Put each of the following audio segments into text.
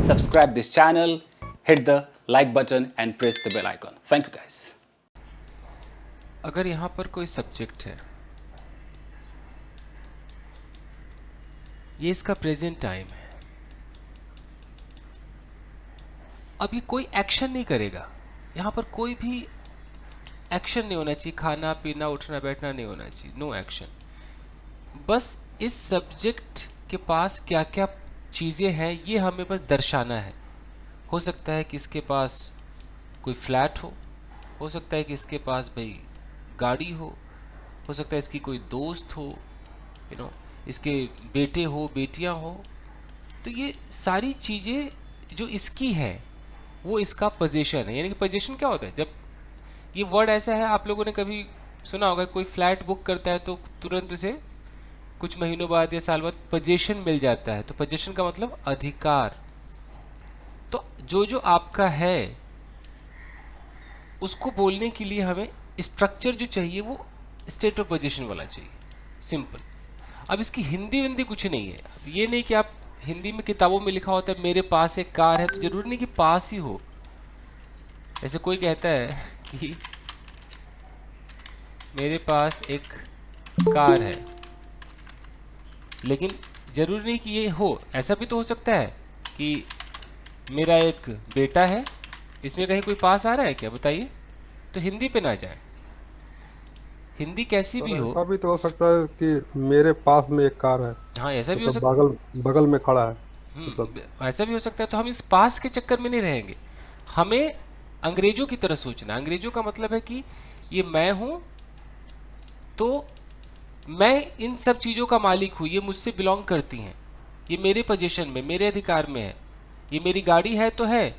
subscribe this channel, hit the like button and press the bell icon. Thank you guys. अगर यहाँ पर कोई subject है, ये इसका प्रेजेंट टाइम है, अब ये कोई एक्शन नहीं करेगा, यहाँ पर कोई भी एक्शन नहीं होना चाहिए, खाना पीना उठना बैठना नहीं होना चाहिए, नो एक्शन। बस इस सब्जेक्ट के पास क्या क्या चीज़ें हैं ये हमें बस दर्शाना है। हो सकता है कि इसके पास कोई फ्लैट हो सकता है कि इसके पास भाई गाड़ी हो सकता है इसकी कोई दोस्त हो, इसके बेटे हो बेटियां हो। तो ये सारी चीज़ें जो इसकी है वो इसका पोजीशन है। यानी कि पोजीशन क्या होता है, जब ये वर्ड ऐसा है, आप लोगों ने कभी सुना होगा, कोई फ्लैट बुक करता है तो तुरंत उसे कुछ महीनों बाद या साल बाद पोजीशन मिल जाता है। तो पोजीशन का मतलब अधिकार। तो जो जो आपका है उसको बोलने के लिए हमें स्ट्रक्चर जो चाहिए वो स्टेट ऑफ पोजीशन वाला चाहिए, सिंपल। अब इसकी हिंदी विंदी कुछ नहीं है। अब ये नहीं कि आप हिंदी में किताबों में लिखा होता है मेरे पास एक कार है, तो जरूरी नहीं कि पास ही हो। ऐसे कोई कहता है कि मेरे पास एक कार है, लेकिन जरूरी नहीं कि ये हो। ऐसा भी तो हो सकता है कि मेरा एक बेटा है, इसमें कहीं कोई पास आ रहा है क्या, बताइए। तो हिंदी पे ना जाए, हिंदी कैसी भी हो। ऐसा भी तो हो सकता है कि मेरे पास में एक कार है, हाँ, ऐसा भी हो मतलब सकता बगल में खड़ा है, मतलब ऐसा भी हो सकता है। तो हम इस पास के चक्कर में नहीं रहेंगे। हमें अंग्रेजों की तरह सोचना। अंग्रेजों का मतलब है कि ये मैं हूं, तो मैं इन सब चीज़ों का मालिक हूँ, ये मुझसे बिलोंग करती हैं, ये मेरे पोजीशन में, मेरे अधिकार में है, ये मेरी गाड़ी है तो है।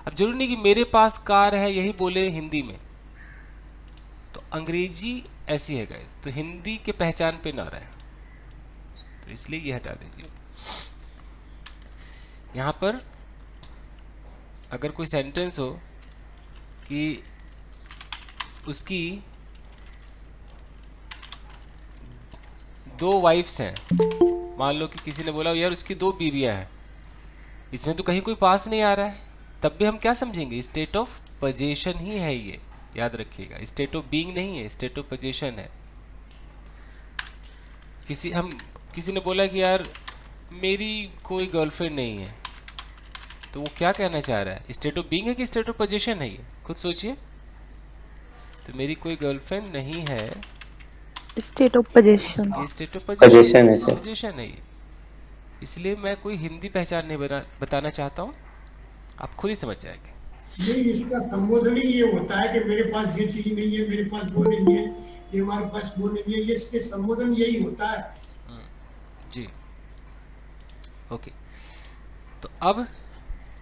अब जरूरी नहीं कि मेरे पास कार है यही बोले हिंदी में। तो अंग्रेजी ऐसी है गाइस, तो हिंदी के पहचान पे ना रहे, तो इसलिए ये हटा दीजिए। यहाँ पर अगर कोई सेंटेंस हो कि उसकी 2 वाइफ्स हैं, मान लो कि किसी ने बोला यार उसकी 2 बीवियां हैं, इसमें तो कहीं कोई पास नहीं आ रहा है, तब भी हम क्या समझेंगे, स्टेट ऑफ पोजीशन ही है ये, याद रखिएगा। स्टेट ऑफ बीइंग नहीं है, स्टेट ऑफ पोजीशन है। किसी ने बोला कि यार मेरी कोई गर्लफ्रेंड नहीं है, तो वो क्या कहना चाह रहा है, स्टेट ऑफ बीइंग है कि स्टेट ऑफ पोजीशन है, ये खुद सोचिए। तो मेरी कोई गर्लफ्रेंड नहीं है, स्टेट ऑफ पोजीशन। ये स्टेट ऑफ पोजीशन है सर। पोजीशन है ये। इसलिए मैं कोई हिंदी पहचान नहीं बताना चाहता हूँ, आप खुद ही समझ जाएंगे। नहीं, इसका संबोधन ही ये होता है कि मेरे पास ये चीज नहीं है, मेरे पास वो नहीं है, ये हमारे पास वो नहीं है, ये इससे संबोधन यही होता है। जी, ओके। तो अब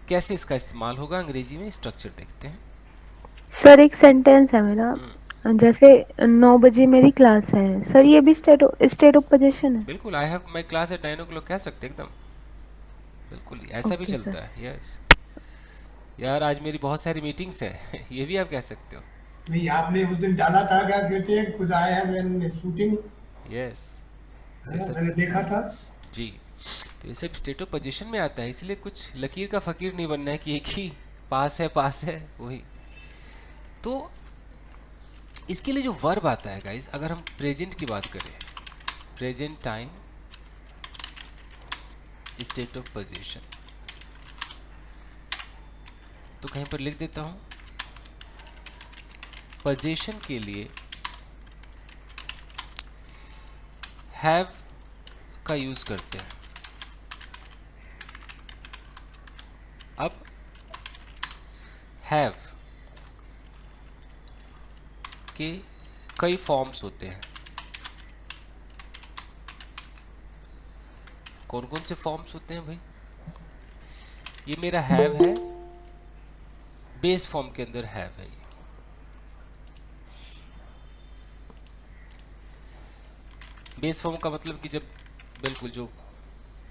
कैसे इसका इस्तेमाल होगा अंग्रेजी में, स्ट्रक्चर देखते हैं। सर एक सेंटेंस है मेरा, जैसे 9 बजे मेरी क्लास है, सर ये भी स्टेट ऑफ पोजीशन है। बिल्कुल, I have my class at 9 o'clock कह सकते एकदम, बिल्कुल ऐसा भी Okay, चलता है। यस यार आज मेरी बहुत सारी मीटिंग्स है ये भी आप कह सकते हो। नहीं, आपने उस दिन डाला था, क्या कहते हैं, खुद आया है, मैंने शूटिंग, यस मैंने देखा था। जी, तो ये सब स्टेट ऑफ पोजीशन में आता है, इसलिए कुछ लकीर का फकीर नहीं बनना है कि एक ही पास है वही। तो इसके लिए जो वर्ब आता है गाइस, अगर हम प्रेजेंट की बात करें, present time state of position, तो कहीं पर लिख देता हूं, पोजीशन के लिए हैव का यूज करते हैं। अब हैव के कई फॉर्म्स होते हैं। कौन कौन से फॉर्म्स होते हैं भाई, ये मेरा हैव है, बेस फॉर्म के अंदर हैव है ये। बेस फॉर्म का मतलब कि जब बिल्कुल जो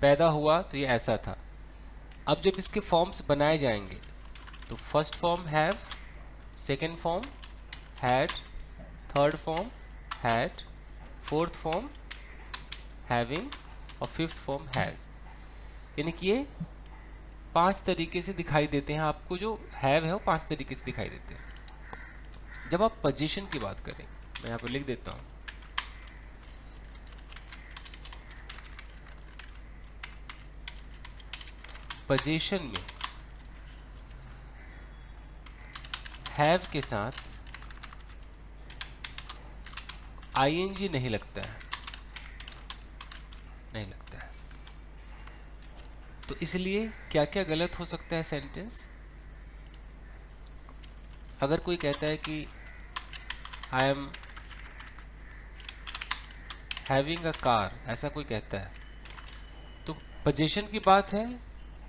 पैदा हुआ तो ये ऐसा था। अब जब इसके फॉर्म्स बनाए जाएंगे तो first form have, second form had, third form had, fourth form having और फिफ्थ फॉर्म हैज़। यानी कि ये 5 तरीके से दिखाई देते हैं आपको, जो हैव है वो 5 तरीके से दिखाई देते हैं। जब आप पोजीशन की बात करें, मैं यहाँ पर लिख देता हूँ, पोजीशन में हैव के साथ आईएनजी नहीं लगता है, नहीं लगता है। तो इसलिए क्या क्या गलत हो सकता है सेंटेंस? अगर कोई कहता है कि I am having a car, ऐसा कोई कहता है, तो पोजीशन की बात है,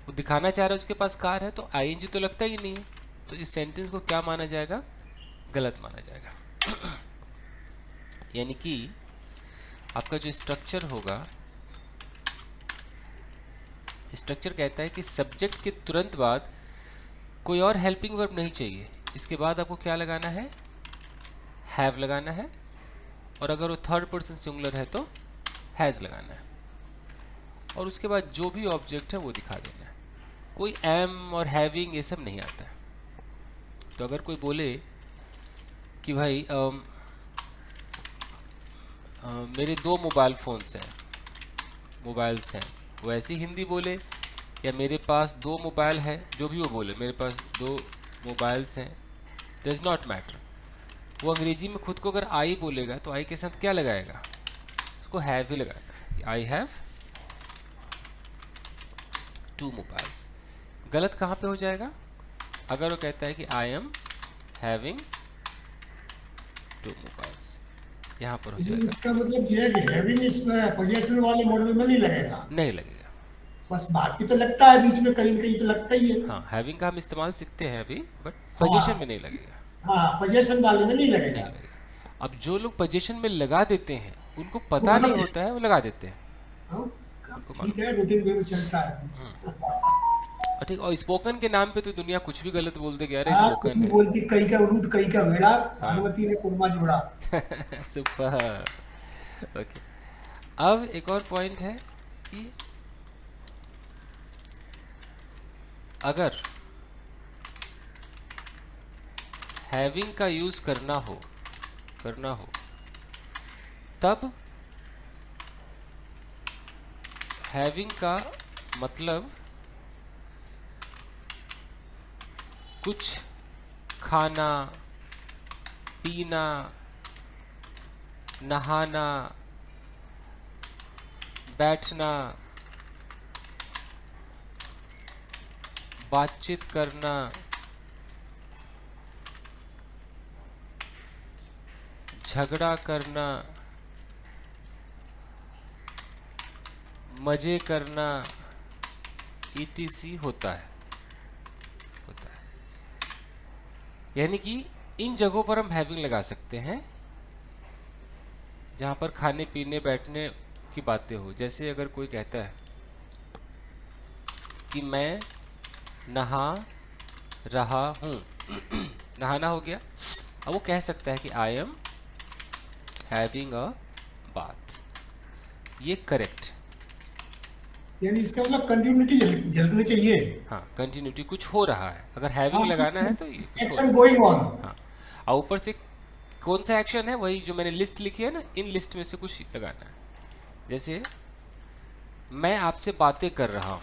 वो दिखाना चाह रहा है उसके पास कार है, तो आईएनजी तो लगता ही नहीं है। तो इस सेंटेंस को क्या माना जाएगा? गलत माना जाएगा। यानी कि आपका जो स्ट्रक्चर होगा, स्ट्रक्चर कहता है कि सब्जेक्ट के तुरंत बाद कोई और हेल्पिंग वर्ब नहीं चाहिए, इसके बाद आपको क्या लगाना है? हैव लगाना है, और अगर वो थर्ड पर्सन सिंगुलर है तो हैज़ लगाना है, और उसके बाद जो भी ऑब्जेक्ट है वो दिखा देना है। कोई एम और हैविंग ये सब नहीं आता है। तो अगर कोई बोले कि भाई मेरे 2 मोबाइल फ़ोन्स हैं, मोबाइल्स हैं, वो ऐसी हिंदी बोले, या मेरे पास 2 मोबाइल है, जो भी वो बोले, मेरे पास 2 मोबाइल्स हैं, डज नॉट मैटर। वो अंग्रेजी में खुद को अगर आई बोलेगा तो आई के साथ क्या लगाएगा? उसको हैव ही लगाएगा। I have 2 mobiles. गलत कहाँ पे हो जाएगा? अगर वो कहता है कि आई एम हैविंग 2 मोबाइल्स, यहाँ पर हो जाएगा। इसका मतलब ये है कि हैविंग इस पोजीशन वाले मॉडल में नहीं लगेगा, नहीं लगेगा। बस बाकी तो लगता है, बीच में कहीं न कहीं तो लगता ही है। हाँ, हैविंग का हम इस्तेमाल सीखते हैं अभी, बट पोजीशन में नहीं लगेगा। हाँ, पोजीशन वाले में नहीं लगेगा। नहीं लगेगा। अब जो लोग पोजीशन में लगा देते हैं, उनको पता नहीं होता है, वो लगा देते हैं। हाँ, ठीक है, रूटीन वे में चलता है। और ठीक, और स्पोकन के नाम पे तो दुनिया कुछ भी गलत बोल दे, यार हाँ, स्पोकन है। बोलती कई का रूट कई का वेड़ा, भानुमती ने कुर्मा जोड़ा। सुपर। ओके, अब एक और पॉइंट है कि अगर हैविंग का यूज करना हो तब हैविंग का मतलब कुछ खाना, पीना, नहाना, बैठना, बातचीत करना, झगड़ा करना, मजे करना, ETC होता है। यानी कि इन जगहों पर हम हैविंग लगा सकते हैं जहाँ पर खाने पीने बैठने की बातें हो। जैसे अगर कोई कहता है कि मैं नहा रहा हूँ, नहाना हो गया, अब वो कह सकता है कि I am having a bath. ये करेक्ट, यानी इसका मतलब कंटिन्यूटी झलकनी चाहिए। हाँ, कंटिन्यूटी, कुछ हो रहा है। अगर हैविंग लगाना है तो ये कुछ हो रहा एक्शन गोइंग ऑन। है। हाँ, और ऊपर से कौन सा एक्शन है, वही जो मैंने लिस्ट लिखी है ना, इन लिस्ट में से कुछ लगाना है। जैसे मैं आपसे बातें कर रहा हूँ,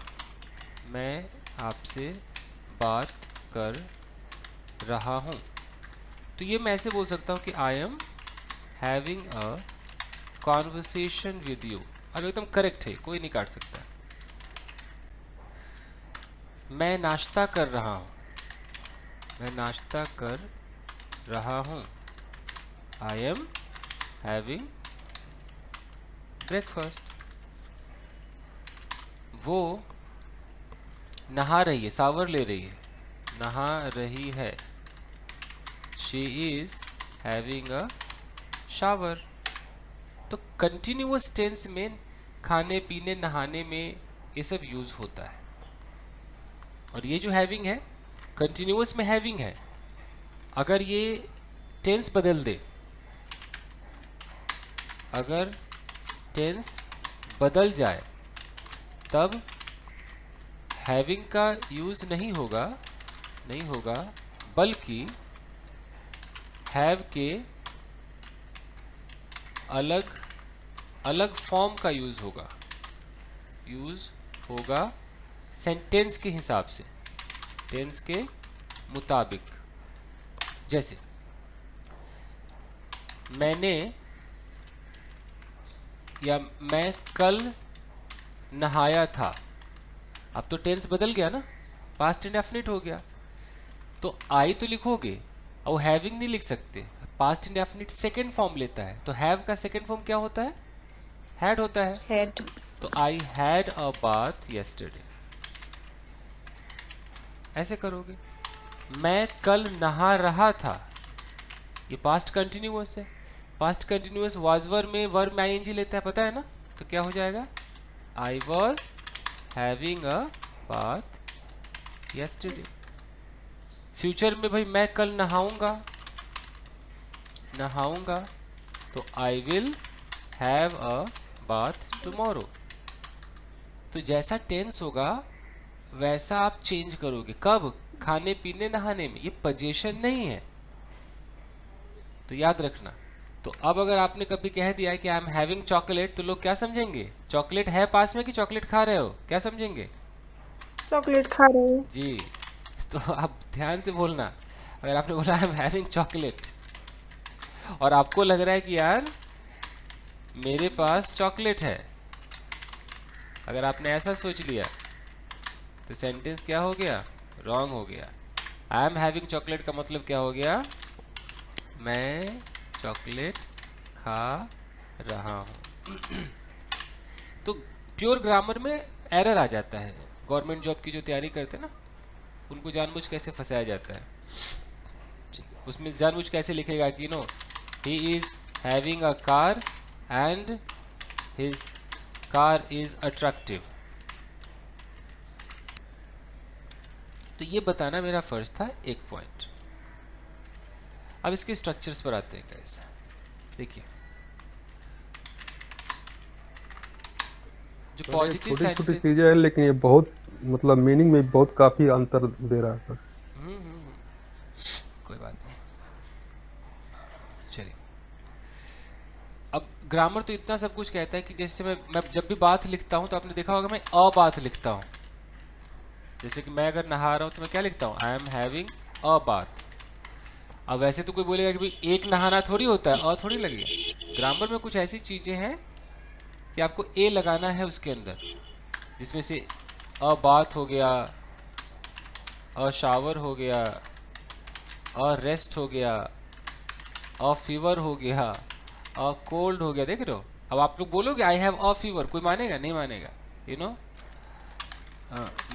मैं आपसे बात कर रहा हूँ, तो ये मैं ऐसे बोल सकता हूँ कि I am having a conversation with you. अब एकदम करेक्ट है, कोई नहीं काट सकता। मैं नाश्ता कर रहा हूँ, मैं नाश्ता कर रहा हूँ, आई एम हैविंग ब्रेकफास्ट। वो नहा रही है, शावर ले रही है, नहा रही है, she is having a shower. तो कंटिन्यूअस टेंस में खाने पीने नहाने में ये सब यूज होता है। और ये जो हैविंग है, कंटिन्यूअस में हैविंग है। अगर ये टेंस बदल दे, अगर टेंस बदल जाए, तब हैविंग का यूज नहीं होगा बल्कि हैव के अलग अलग फॉर्म का यूज होगा सेंटेंस के हिसाब से, टेंस के मुताबिक। जैसे मैंने या मैं कल नहाया था, अब तो टेंस बदल गया ना, पास्ट इंडेफिनिट हो गया। तो आई तो लिखोगे और हैविंग नहीं लिख सकते, पास्ट इंडेफिनिट सेकंड फॉर्म लेता है। तो हैव का सेकंड फॉर्म क्या होता है? हैड होता है। हैड। तो I had a bath yesterday, ऐसे करोगे। मैं कल नहा रहा था, ये पास्ट कंटिन्यूअस है। पास्ट कंटिन्यूअस वाज वर्ब में वर्ब में आईएनजी लेता है, पता है ना? तो क्या हो जाएगा? I was having a bath yesterday. Future में भाई मैं कल नहाऊंगा, तो I will have a bath tomorrow. तो जैसा टेंस होगा वैसा आप चेंज करोगे। कब? खाने पीने नहाने में। ये पोजीशन नहीं है, तो याद रखना। तो अब अगर आपने कभी कह दिया कि आई एम हैविंग चॉकलेट, तो लोग क्या समझेंगे? चॉकलेट है पास में कि चॉकलेट खा रहे हो? क्या समझेंगे? चॉकलेट खा रहे हो। जी, तो आप ध्यान से बोलना। अगर आपने बोला आई एम हैविंग चॉकलेट और आपको लग रहा है कि यार मेरे पास चॉकलेट है, अगर आपने ऐसा सोच लिया तो सेंटेंस क्या हो गया? रॉन्ग हो गया। आई एम हैविंग चॉकलेट का मतलब क्या हो गया? मैं चॉकलेट खा रहा हूँ। तो प्योर ग्रामर में एरर आ जाता है। गवर्नमेंट जॉब की जो तैयारी करते हैं ना, उनको जानबूझ कैसे फंसाया जाता है। उसमें जानबूझ कैसे लिखेगा कि no he is having a car and his car is attractive. तो ये बताना मेरा फर्ज था, एक पॉइंट। अब इसके स्ट्रक्चर्स पर आते हैं गाइस। देखिए, जो पॉजिटिव छोटी छोटी सेंटेंस, चीजें हैं लेकिन ये बहुत मतलब मीनिंग में बहुत काफी अंतर दे रहा है सर। कोई बात नहीं, चलिए। अब ग्रामर तो इतना सब कुछ कहता है कि जैसे मैं जब भी बात लिखता हूं तो आपने देखा होगा मैं अ बात लिखता हूं। जैसे कि मैं अगर नहा रहा हूं तो मैं क्या लिखता हूं? I am having a bath. अब वैसे तो कोई बोलेगा कि भाई एक नहाना थोड़ी होता है, अ थोड़ी लगेगा। ग्रामर में कुछ ऐसी चीजें हैं कि आपको ए लगाना है उसके अंदर, जिसमें से अ बाथ हो गया, अ शावर हो गया, अ रेस्ट हो गया, अ फीवर हो गया, अ कोल्ड हो गया। देख रहे हो? अब आप लोग बोलोगे आई हैव अ फीवर, कोई मानेगा? नहीं मानेगा। You know,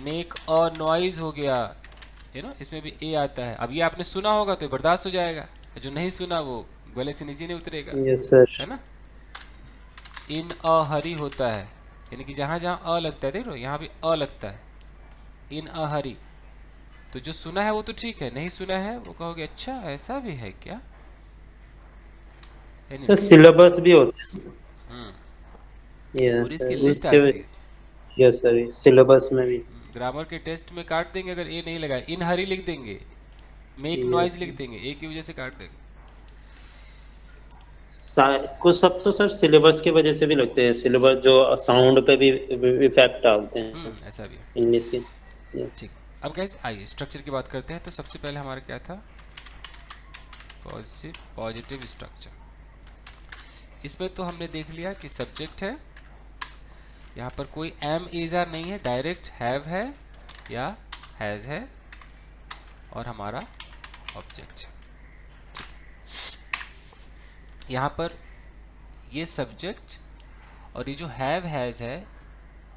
make a noise हो गया, यू नो, इसमें भी ए आता है। अब ये आपने सुना होगा तो बर्दाश्त हो जाएगा, जो नहीं सुना वो गले से नीचे नहीं उतरेगा। Yes sir. है ना? इन अ हरी होता है, यानी कि जहाँ जहाँ अ लगता है, देख रहे हो, यहाँ भी अ लगता है। इन अ हरी। तो जो सुना है वो तो ठीक है, नहीं सुना है वो कहोगे अच्छा ऐसा भी है क्या। सर Anyways, सिलेबस भी होता है। यस और इसकी सर, लिस्ट आती है। यस सर, सिलेबस में भी। ग्रामर के टेस्ट में काट देंगे अगर ए नहीं लगा। इन हरी लिख देंगे, मेक Yes. नॉइज लिख देंगे, ए की वजह से काट देंगे। कुछ सब तो सर सिलेबस की वजह से भी लगते हैं, सिलेबस जो साउंड पे भी इफेक्ट डालते हैं ऐसा भी है। इंग्लिश के। Yes. ठीक, अब गाइस आइए स्ट्रक्चर की बात करते हैं। तो सबसे पहले हमारा क्या था? Positive structure. इसमें तो हमने देख लिया कि सब्जेक्ट है, यहाँ पर कोई एम इज आर नहीं है, डायरेक्ट हैव है या हैज है, और हमारा ऑब्जेक्ट है। यहाँ पर ये सब्जेक्ट और ये जो हैव हैज है,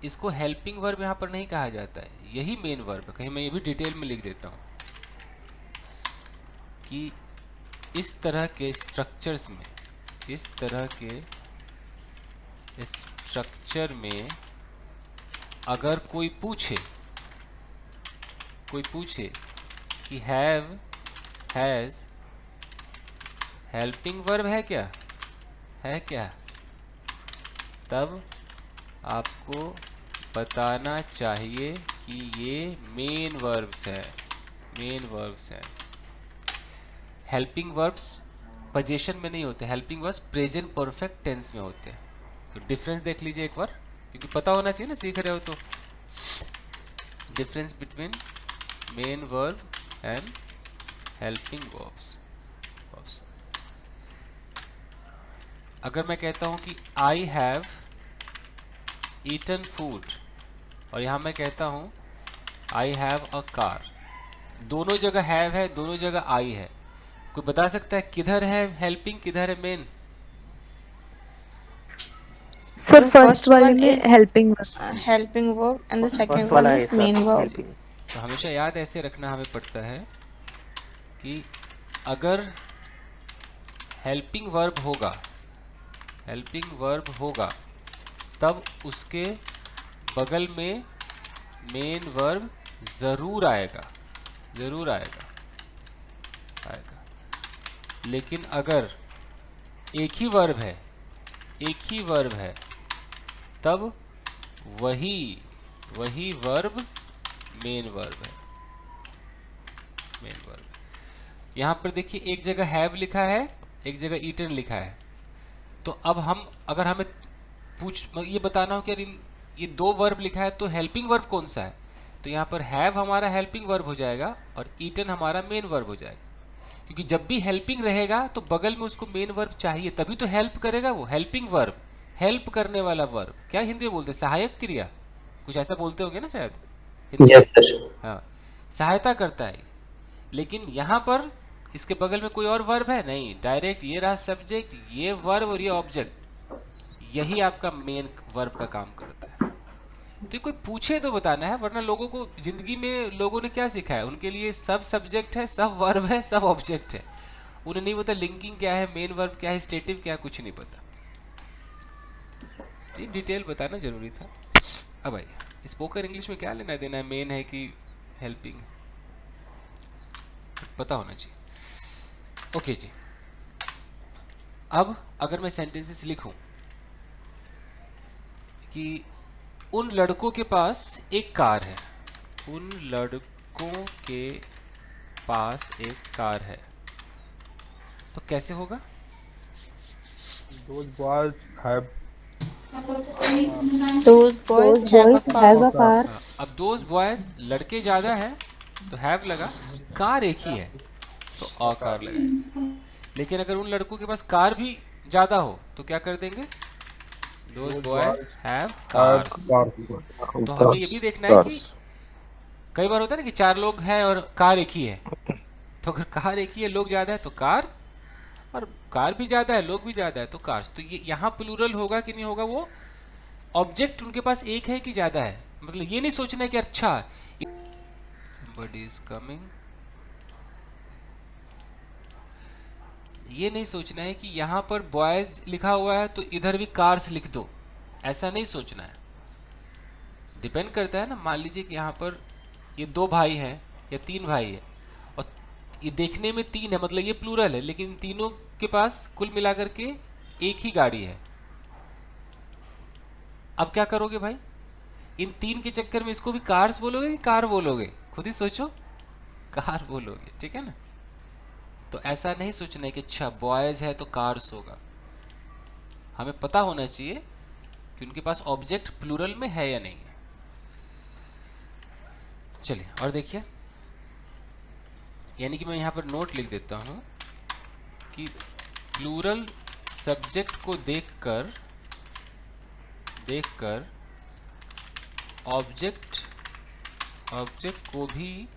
इसको हेल्पिंग वर्ब यहाँ पर नहीं कहा जाता है, यही मेन वर्ब है। कहीं मैं ये भी डिटेल में लिख देता हूँ कि इस तरह के स्ट्रक्चर्स में, इस तरह के स्ट्रक्चर में अगर कोई पूछे कि हैव हैज हेल्पिंग वर्ब है क्या, तब आपको बताना चाहिए कि ये मेन वर्ब्स हैं, मेन वर्ब्स हैं। हेल्पिंग वर्ब्स पोजीशन में नहीं होते, helping verbs present perfect tense में होते हैं। तो डिफरेंस देख लीजिए एक बार, क्योंकि पता होना चाहिए ना, सीख रहे हो तो। Difference between main verb and helping verbs. अगर मैं कहता हूं कि आई हैव ईटन फूड, और यहां मैं कहता हूं आई हैव अ कार, दोनों जगह हैव है, दोनों जगह आई है। कोई बता सकता है किधर है हेल्पिंग, किधर है main? Sir The first first वाले one में is helping helping verb and the second first one वाला is main verb. तो हमेशा याद ऐसे रखना हमें पड़ता है कि अगर हेल्पिंग वर्ब होगा, हेल्पिंग वर्ब होगा, तब उसके बगल में मेन वर्ब ज़रूर आएगा, ज़रूर आएगा। लेकिन अगर एक ही वर्ब है, एक ही वर्ब है, तब वही वर्ब मेन वर्ब है, मेन वर्ब। यहाँ पर देखिए एक जगह हैव लिखा है, एक जगह ईटन लिखा है। तो अब हम अगर हमें ये बताना हो कि ये दो वर्ब लिखा है तो हेल्पिंग वर्ब कौन सा है, तो यहाँ पर हैव हमारा हेल्पिंग वर्ब हो जाएगा और ईटन हमारा मेन वर्ब हो जाएगा। क्योंकि जब भी हेल्पिंग रहेगा तो बगल में उसको मेन वर्ब चाहिए, तभी तो हेल्प करेगा वो। हेल्पिंग वर्ब, हेल्प करने वाला वर्ब, क्या हिंदी में बोलते हैं, सहायक क्रिया, कुछ ऐसा बोलते होंगे ना शायद हिंदी। Yes sir. हाँ, सहायता करता है। लेकिन यहाँ पर इसके बगल में कोई और वर्ब है नहीं, डायरेक्ट ये रहा सब्जेक्ट, ये वर्ब और ये ऑब्जेक्ट, यही आपका मेन वर्ब का काम करता है। तो कोई पूछे तो बताना है, वरना लोगों को जिंदगी में लोगों ने क्या सीखा है, उनके लिए सब सब्जेक्ट है, सब वर्ब है, सब ऑब्जेक्ट है। उन्हें नहीं पता लिंकिंग क्या है, मेन वर्ब क्या है, स्टेटिव क्या है, कुछ नहीं पता। ये डिटेल बताना जरूरी था। अब भाई स्पोकन इंग्लिश में क्या लेना देना है, मेन है कि हेल्पिंग, पता होना चाहिए। ओके जी, अब अगर मैं सेंटेंसेस लिखूं कि उन लड़कों के पास एक कार है, उन लड़कों के पास एक कार है, तो कैसे होगा? Those boys have Those boys have a car. Have a car. अब दोज बॉयज, लड़के ज्यादा है तो हैव लगा, कार एक ही है तो अ कार लगा। लेकिन अगर उन लड़कों के पास कार भी ज्यादा हो तो क्या कर देंगे? Those boys have cars. तो हमें ये भी देखना है कि कई बार होता है ना कि चार लोग हैं और कार एक ही है, तो अगर कार एक ही है, लोग ज्यादा है तो कार, और कार भी ज्यादा है, लोग भी ज्यादा है तो कार्स। तो ये यहाँ प्लूरल होगा कि नहीं होगा, वो ऑब्जेक्ट उनके पास एक है कि ज्यादा है। मतलब ये नहीं सोचना है कि अच्छा somebody is coming, ये नहीं सोचना है कि यहाँ पर बॉयज लिखा हुआ है तो इधर भी कार्स लिख दो, ऐसा नहीं सोचना है। डिपेंड करता है ना, मान लीजिए कि यहाँ पर ये दो भाई हैं या तीन भाई है और ये देखने में तीन है, मतलब ये प्लूरल है, लेकिन तीनों के पास कुल मिलाकर के एक ही गाड़ी है। अब क्या करोगे भाई? इन तीन के चक्कर में इसको भी कार्स बोलोगे कि कार बोलोगे? खुद ही सोचो, कार बोलोगे, ठीक है ना। तो ऐसा नहीं सोचना है कि अच्छा बॉयज है तो कार्स होगा। हमें पता होना चाहिए कि उनके पास ऑब्जेक्ट प्लूरल में है या नहीं है। चलिए और देखिए, यानी कि मैं यहाँ पर नोट लिख देता हूँ कि प्लूरल सब्जेक्ट को देखकर ऑब्जेक्ट को भी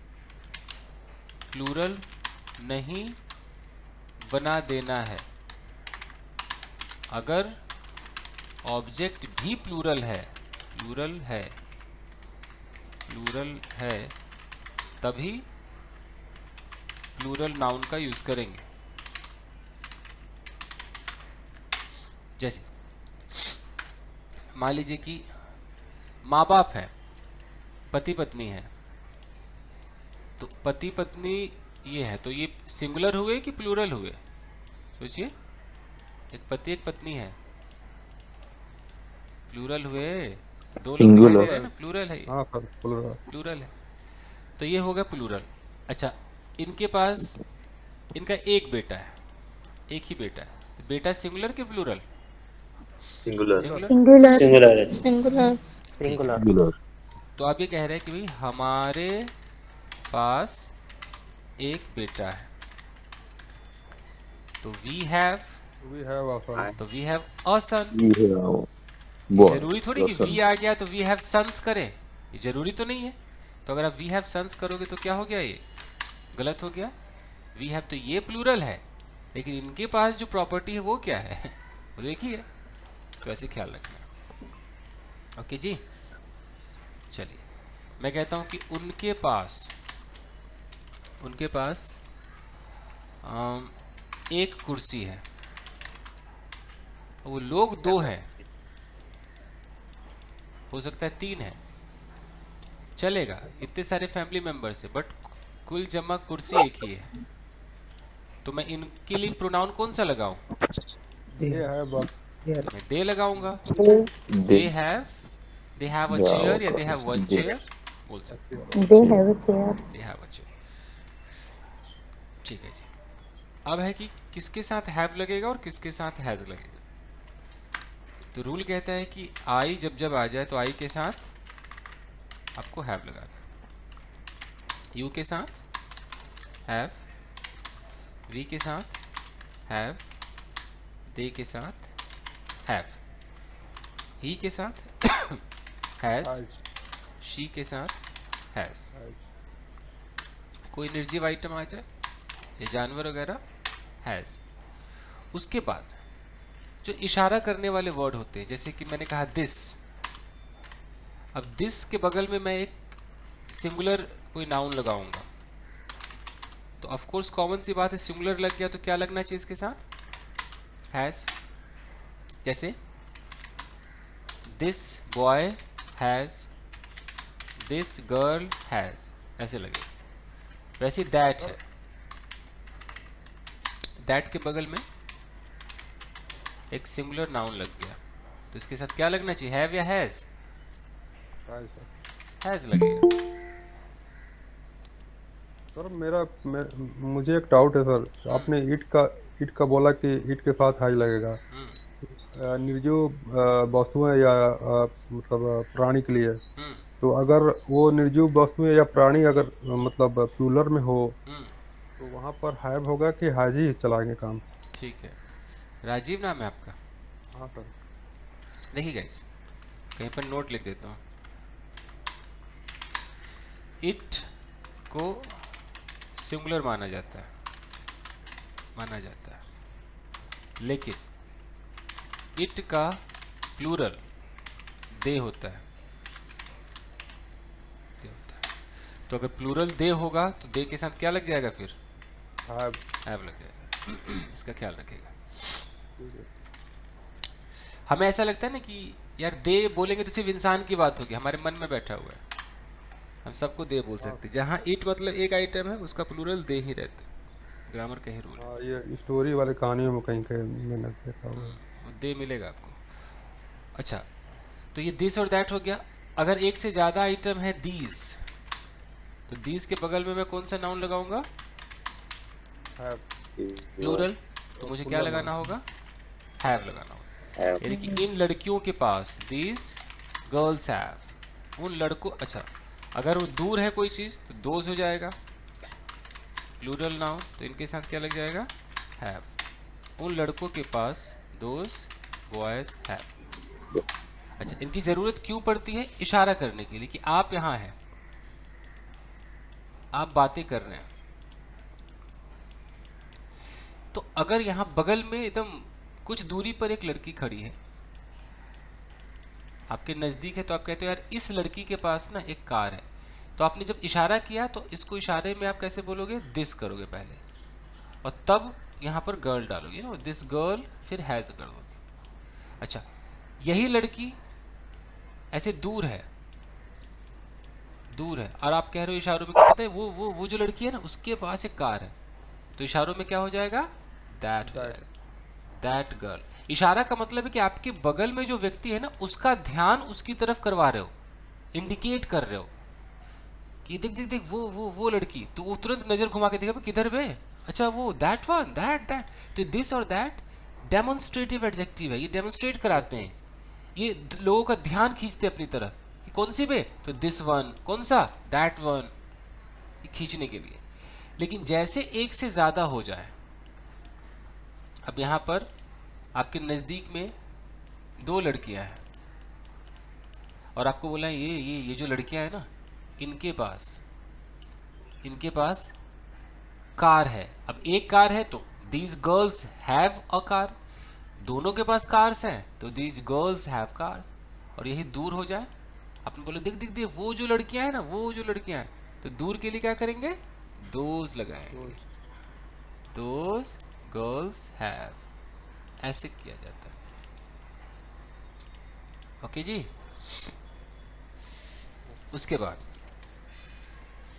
प्लूरल नहीं बना देना है। अगर ऑब्जेक्ट भी प्लूरल है तभी प्लूरल नाउन का यूज करेंगे। जैसे मान लीजिए कि माँ बाप है, पति पत्नी है, तो पति पत्नी ये है तो ये सिंगुलर हुए कि प्लूरल हुए? सोचिए, एक पति एक पत्नी है, प्लूरल हुए दो लोग दिखाई दे Singular. रहे हैं ना, प्लूरल है ये, हाँ सर प्लूरल। प्लूरल है। तो ये होगा प्लूरल। अच्छा, इनके पास इनका एक बेटा है, एक ही बेटा है। बेटा सिंगुलर के plural? Singular. Singular. Singular. Singular है। Singular. Singular. तो आप ये कह रहे हैं कि भाई हमारे पास एक बेटा है, तो we have, we have a son. तो we have a son. We have boy. जरूरी थोड़ी कि वी आ गया तो वी हैव सन्स करें, ये जरूरी तो नहीं है। तो अगर आप वी हैव सन्स करोगे तो क्या हो गया, ये गलत हो गया। वी हैव तो ये प्लूरल है, लेकिन इनके पास जो प्रॉपर्टी है वो क्या है वो देखिए। तो ऐसे ख्याल रखना। ओके जी, चलिए मैं कहता हूँ कि उनके पास एक कुर्सी है, वो लोग दो हैं, हो सकता है तीन है, चलेगा, इतने सारे फैमिली मेंबर्स है, बट कुल जमा कुर्सी एक ही है। तो मैं इनके लिए प्रोनाउन कौन सा लगाऊं? दे हैव अ, तो मैं दे लगाऊंगा। They they have a chair या दे हैव वन चेयर बोल सकते हो। They have a chair. They have a chair, ठीक है जी। अब है कि किसके साथ हैव लगेगा और किसके साथ हैज लगेगा। तो रूल कहता है कि आई जब आ जाए तो आई के साथ आपको हैव लगाना है, यू के साथ हैव, वी के साथ हैव, दे के साथ हैव, ही के साथ हैज, शी के साथ हैज। कोई निर्जीव आइटम आ जाए या जानवर वगैरह हैज। उसके बाद जो इशारा करने वाले वर्ड होते हैं, जैसे कि मैंने कहा दिस, अब दिस के बगल में मैं एक सिंगुलर कोई नाउन लगाऊंगा, तो ऑफ कोर्स कॉमन सी बात है, सिंगुलर लग गया तो क्या लगना चाहिए इसके साथ? हैज। जैसे this boy has, this girl has, ऐसे लगेगा। वैसे दैट है, दैट के बगल में एक सिंगुलर नाउन लग गया, तो इसके साथ क्या लगना चाहिए, हैव या हैज? हैज लगेगा। सर मुझे एक डाउट है सर, आपने ईट का बोला कि ईट के साथ हाई लगेगा, निर्जीव वस्तुएं या मतलब प्राणी के लिए, तो अगर वो निर्जीव वस्तुएं या प्राणी अगर मतलब प्लूरल में हो तो वहाँ पर हैव होगा कि हाज ही चलाएंगे काम? ठीक है, राजीव नाम है आपका? हाँ सर। देखिए गाइस, कहीं पर नोट लिख देता हूँ। इट को सिंगुलर माना जाता है, लेकिन इट का प्लूरल दे होता है, तो अगर प्लूरल दे होगा तो दे के साथ क्या लग जाएगा फिर? हैव लग जाएगा। इसका ख्याल रखेगा। हमें ऐसा लगता है ना कि यार दे बोलेंगे तो सिर्फ इंसान की बात होगी, हमारे मन में बैठा हुआ है, हम सबको दे बोल सकते हैं। जहाँ ईट मतलब एक आइटम है, उसका प्लूरल दे ही रहता है, ग्रामर का ही रूल है। ये स्टोरी वाले कहानियों में कहीं मैंने देखा हुआ है। दे मिलेगा आपको। अच्छा, तो ये दिस और दैट हो गया। अगर एक से ज़्यादा आइटम है दीज, तो दीज के बगल में मैं कौन सा नाउन लगाऊंगा? प्लूरल, तो मुझे क्या लगाना होगा? हैव लगाना होगा। यानी कि इन लड़कियों के पास, दीज गर्ल्स हैव, उन लड़कों, अच्छा अगर वो दूर है कोई चीज़ तो दोज हो जाएगा, प्लूरल नाउन, तो इनके साथ क्या लग जाएगा? हैव। उन लड़कों के पास दोज बॉयज हैव। अच्छा, इनकी ज़रूरत क्यों पड़ती है? इशारा करने के लिए कि आप यहाँ हैं, आप बातें कर रहे हैं। तो अगर यहाँ बगल में एकदम कुछ दूरी पर एक लड़की खड़ी है, आपके नज़दीक है, तो आप कहते हो यार इस लड़की के पास ना एक कार है, तो आपने जब इशारा किया तो इसको इशारे में आप कैसे बोलोगे? दिस करोगे पहले, और तब यहाँ पर गर्ल डालोगे ना, दिस गर्ल, फिर हैज़ कर दोगे। अच्छा, यही लड़की ऐसे दूर है और आप कह रहे हो इशारों में, क्या पता है वो जो लड़की है ना, उसके पास एक कार है, तो इशारों में क्या हो जाएगा? दैट हो जाएगा। That girl. इशारा का मतलब है कि आपके बगल में जो व्यक्ति है ना, उसका ध्यान उसकी तरफ करवा रहे हो, इंडिकेट कर रहे हो कि देख देख देख वो लड़की। तो वो तुरंत नजर घुमा के देखा किधर बे, अच्छा वो दैट वन, दैट। तो दिस और दैट डेमोन्स्ट्रेटिव एडजेक्टिव है, ये डेमोन्स्ट्रेट कराते हैं, ये लोगों का ध्यान खींचते हैं अपनी तरफ कि कौन सी बे, तो दिस वन, कौन सा, दैट वन, खींचने के लिए। लेकिन जैसे एक से ज़्यादा हो जाए, अब यहाँ पर आपके नज़दीक में 2 लड़कियाँ हैं और आपको बोला है ये जो लड़कियाँ हैं ना, इनके पास कार है। अब एक कार है तो these girls have a car, दोनों के पास कार्स हैं तो दीज गर्ल्स हैव कार्स। और यही दूर हो जाए, आपने बोले देख देख देख वो जो लड़कियां हैं ना, वो जो लड़कियां हैं, तो दूर के लिए क्या करेंगे, दोज लगाएंगे, दोज गर्ल्स हैव, ऐसे किया जाता है। ओके जी। उसके बाद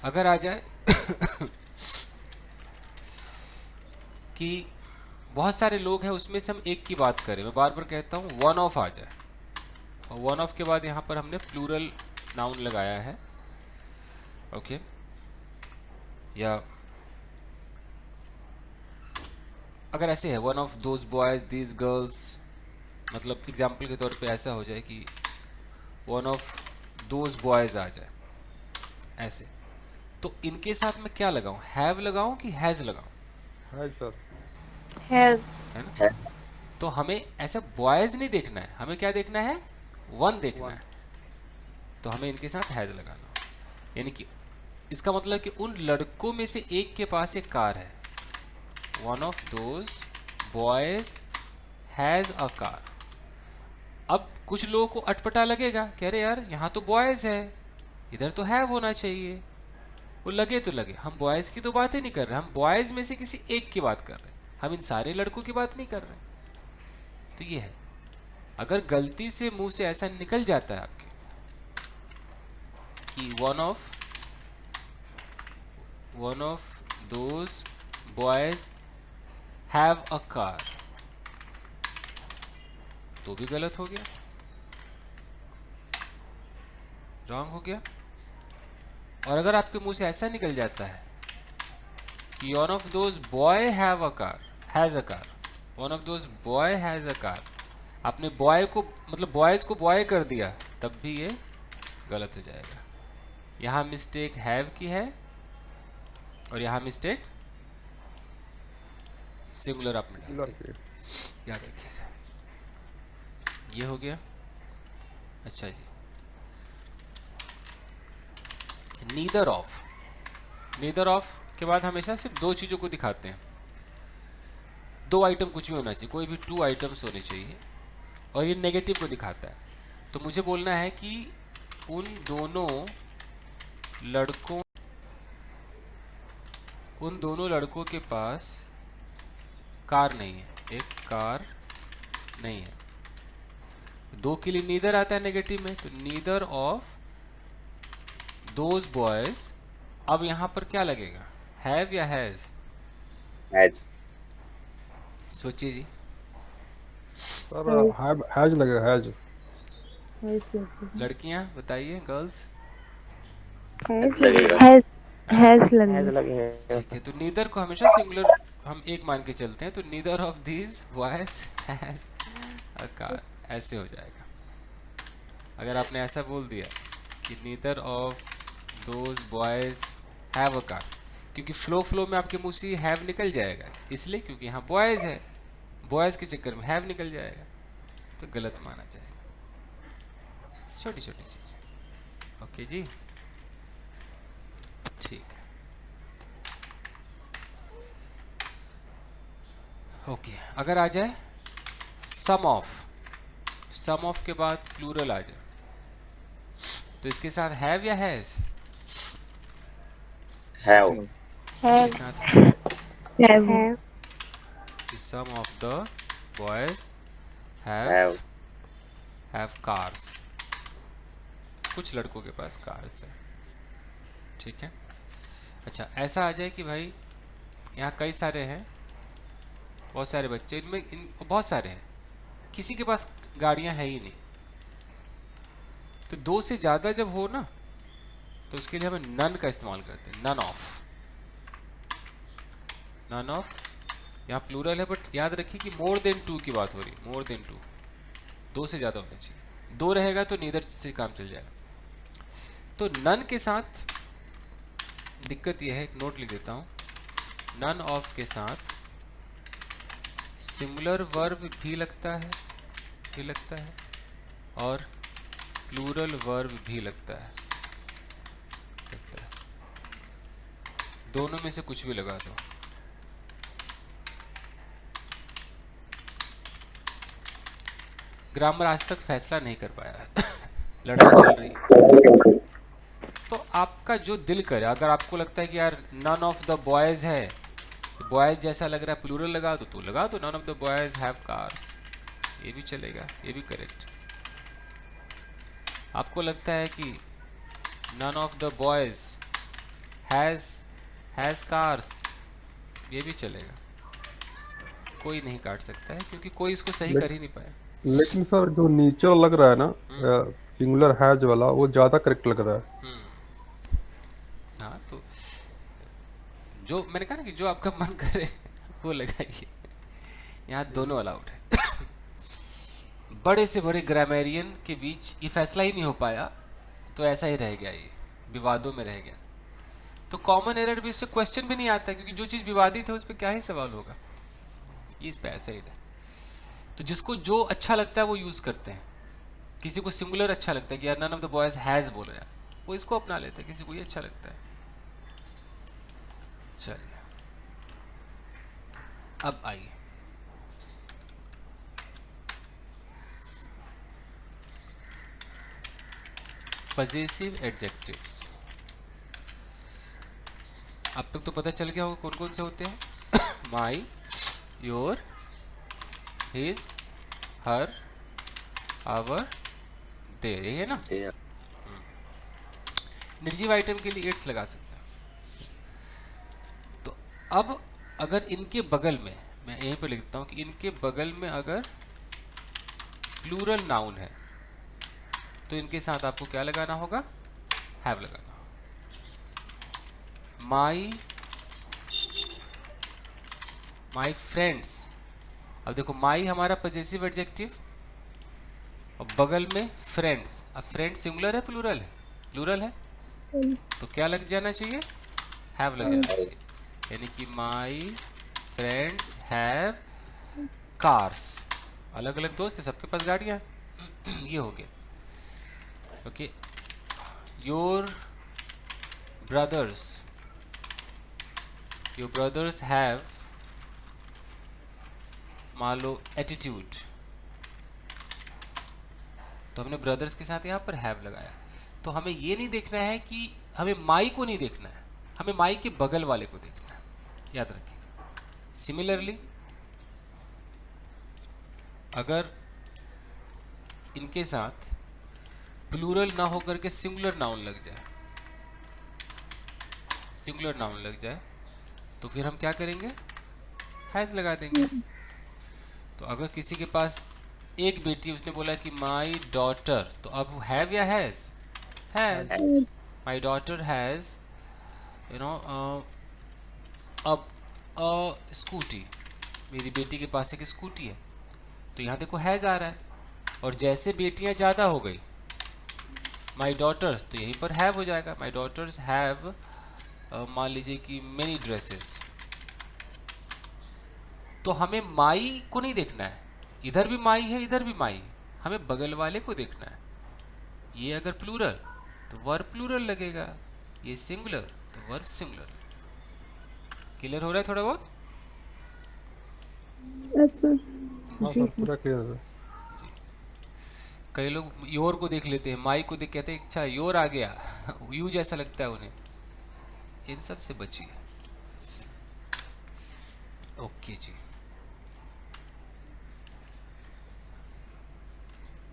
अगर आ जाए कि बहुत सारे लोग हैं, उसमें से हम एक की बात करें, मैं बार बार कहता हूँ वन ऑफ आ जाए, और वन ऑफ के बाद यहाँ पर हमने प्लूरल नाउन लगाया है, ओके। या अगर ऐसे है one of those boys these girls, मतलब एग्जाम्पल के तौर पे ऐसा हो जाए कि वन ऑफ दोज बॉयज आ जाए ऐसे, तो इनके साथ मैं क्या लगाऊं, हैव लगाऊं कि हैज लगाऊं, है सर, हैज। है ना। तो हमें ऐसा बॉयज नहीं देखना है, हमें क्या देखना है, वन देखना है, तो हमें इनके साथ हैज लगाना। यानी कि इसका मतलब कि उन लड़कों में से एक के पास एक कार है, one of those boys has a car. अब कुछ लोगों को अटपटा लगेगा, कह रहे यार यहाँ तो बॉयज है, इधर तो हैव होना चाहिए। वो लगे तो लगे, हम बॉयज की तो बात ही नहीं कर रहे, हम बॉयज में से किसी एक की बात कर रहे हैं, हम इन सारे लड़कों की बात नहीं कर रहे। तो ये है, अगर गलती से मुंह से ऐसा निकल जाता है आपके कि one of those boys have a car, तो भी गलत हो गया, रॉन्ग हो गया। और अगर आपके मुंह से ऐसा निकल जाता है कि one of those boy have a car, has a car, one of those boy has a car, आपने बॉय को मतलब बॉयज को बॉय कर दिया, तब भी ये गलत हो जाएगा। यहाँ मिस्टेक हैव की है और यहाँ मिस्टेक सिंगुलर आपने डाल दिया, याद रखिएगा। ये हो गया। अच्छा जी, नीदर ऑफ, नीदर ऑफ के बाद हमेशा सिर्फ 2 चीज़ों को दिखाते हैं, 2 आइटम कुछ भी होना चाहिए, कोई भी 2 आइटम्स होने चाहिए, और ये नेगेटिव को दिखाता है। तो मुझे बोलना है कि उन दोनों लड़कों के पास कार नहीं है, एक कार नहीं है। 2 के लिए नीदर आता है नेगेटिव में, तो नीदर ऑफ दोज बॉयज। अब यहां पर क्या लगेगा, हैव या हैज, हैज, सोचिए जी। सर हैज लगेगा, हैज। लड़कियां बताइए, गर्ल्स। लगेगा, हैज लगेगा। ठीक है, तो नीदर को हमेशा सिंगुलर हम एक मान के चलते हैं, तो neither of these boys has a car, ऐसे हो जाएगा। अगर आपने ऐसा बोल दिया कि neither of those boys have a car, क्योंकि फ्लो में आपके मुंह से हैव निकल जाएगा, इसलिए क्योंकि यहाँ बॉयज है, बॉयज के चक्कर में हैव निकल जाएगा, तो गलत माना जाएगा। छोटी छोटी चीज। ओके जी, ठीक है। ओके, अगर आ जाए सम ऑफ के बाद प्लूरल आ जाए, तो इसके साथ हैव या हैज, हैव, इसके साथ have. Some of the boys have, have cars, कुछ लड़कों के पास कार्स है, ठीक है। अच्छा, ऐसा आ जाए कि भाई यहाँ कई सारे हैं, बहुत सारे बच्चे बहुत सारे हैं, किसी के पास गाड़ियां हैं ही नहीं। तो 2 से ज़्यादा जब हो ना, तो उसके लिए हमें नन का इस्तेमाल करते हैं, नन ऑफ। नन ऑफ यहाँ प्लूरल है, बट याद रखिए कि मोर देन 2 की बात हो रही है, मोर देन 2, 2 से ज़्यादा होना चाहिए। 2 रहेगा तो नीदर से काम चल जाएगा। तो नन के साथ दिक्कत यह है, एक नोट लिख देता हूँ, नन ऑफ के साथ सिंगुलर वर्ब भी लगता है, और प्लूरल वर्ब भी लगता है। दोनों में से कुछ भी लगा दो। ग्रामर आज तक फैसला नहीं कर पाया है लड़ाई चल रही है। तो आपका जो दिल करे, अगर आपको लगता है कि यार नन ऑफ द बॉयज है, बॉयज जैसा लग रहा है, प्लूरल लगा दो तो लगा दो, none of the boys have cars, ये भी चलेगा, ये भी करेक्ट। आपको लगता है कि none of the boys has cars, ये भी चलेगा, कोई नहीं काट सकता है, क्योंकि कोई इसको सही कर ही नहीं पाया। लेकिन सर जो नीचे लग रहा है ना, सिंगुलर हैज वाला, वो ज्यादा करेक्ट लग रहा है। हाँ, तो जो मैंने कहा ना कि जो आपका मन करे वो लगाइए। यहाँ दोनों अलाउड है। बड़े से बड़े ग्रामेरियन के बीच ये फैसला ही नहीं हो पाया, तो ऐसा ही रह गया, ये विवादों में रह गया। तो कॉमन एरर भी, इससे क्वेश्चन भी नहीं आता, क्योंकि जो चीज़ विवादित है उस पर क्या ही सवाल होगा, ये इस पर ऐसा ही है। तो जिसको जो अच्छा लगता है वो यूज़ करते हैं। किसी को सिंगुलर अच्छा लगता है कि यार none of the boys has बोलो यार, वो इसको अपना लेते हैं, किसी को ये अच्छा लगता है। चलिए अब आइए, पजेसिव एडजेक्टिव्स। अब तक तो पता चल गया होगा कौन कौन से होते हैं। My, your, his, her, our, their, ये है ना। Yeah. निर्जीव आइटम के लिए इट्स लगा सकते हैं। तो अब अगर इनके बगल में, मैं यहीं पे लिखता हूँ कि इनके बगल में अगर प्लूरल नाउन है, तो इनके साथ आपको क्या लगाना होगा, हैव लगाना होगा। माई फ्रेंड्स, अब देखो माई हमारा पजेसिव एडजेक्टिव, और बगल में फ्रेंड्स। अब फ्रेंड्स सिंगुलर है प्लूरल है, प्लूरल है, तो क्या लग जाना चाहिए, हैव लग जाना चाहिए। यानी कि माई फ्रेंड्स हैव कार्स, अलग अलग दोस्त है, सबके पास गाड़ियाँ। ये हो गया। ओके, योर ब्रदर्स हैव, मान लो एटीट्यूड, तो हमने ब्रदर्स के साथ यहाँ पर हैव लगाया। तो हमें ये नहीं देखना है कि हमें माई को नहीं देखना है, हमें माई के बगल वाले को देखना है, याद रखिए। सिमिलरली अगर इनके साथ प्लूरल ना होकर के सिंगुलर नाउन लग जाए, तो फिर हम क्या करेंगे, हैज लगा देंगे। तो अगर किसी के पास एक बेटी, उसने बोला कि माई डॉटर, तो अब हैव या has, has. My daughter has अब स्कूटी, मेरी बेटी के पास एक स्कूटी है, तो यहाँ देखो हैज आ रहा है। और जैसे बेटियाँ ज़्यादा हो गई, माई डॉटर्स, तो यहीं पर हैव हो जाएगा। माई डॉटर्स हैव, मान लीजिए कि मेनी ड्रेसेस। तो हमें माई को नहीं देखना है, इधर भी माई है, इधर भी माई है, हमें बगल वाले को देखना है। ये अगर प्लूरल तो वर्ब प्लूरल लगेगा, ये सिंगुलर तो वर्ब सिंगुलर। क्लियर हो रहा है थोड़ा बहुत? हाँ सर, पूरा क्लियर है। कई लोग योर को देख लेते हैं, माई को देख कहते हैं अच्छा योर आ गया, यू जैसा लगता है उन्हें। इन सब से बचिए। ओके जी,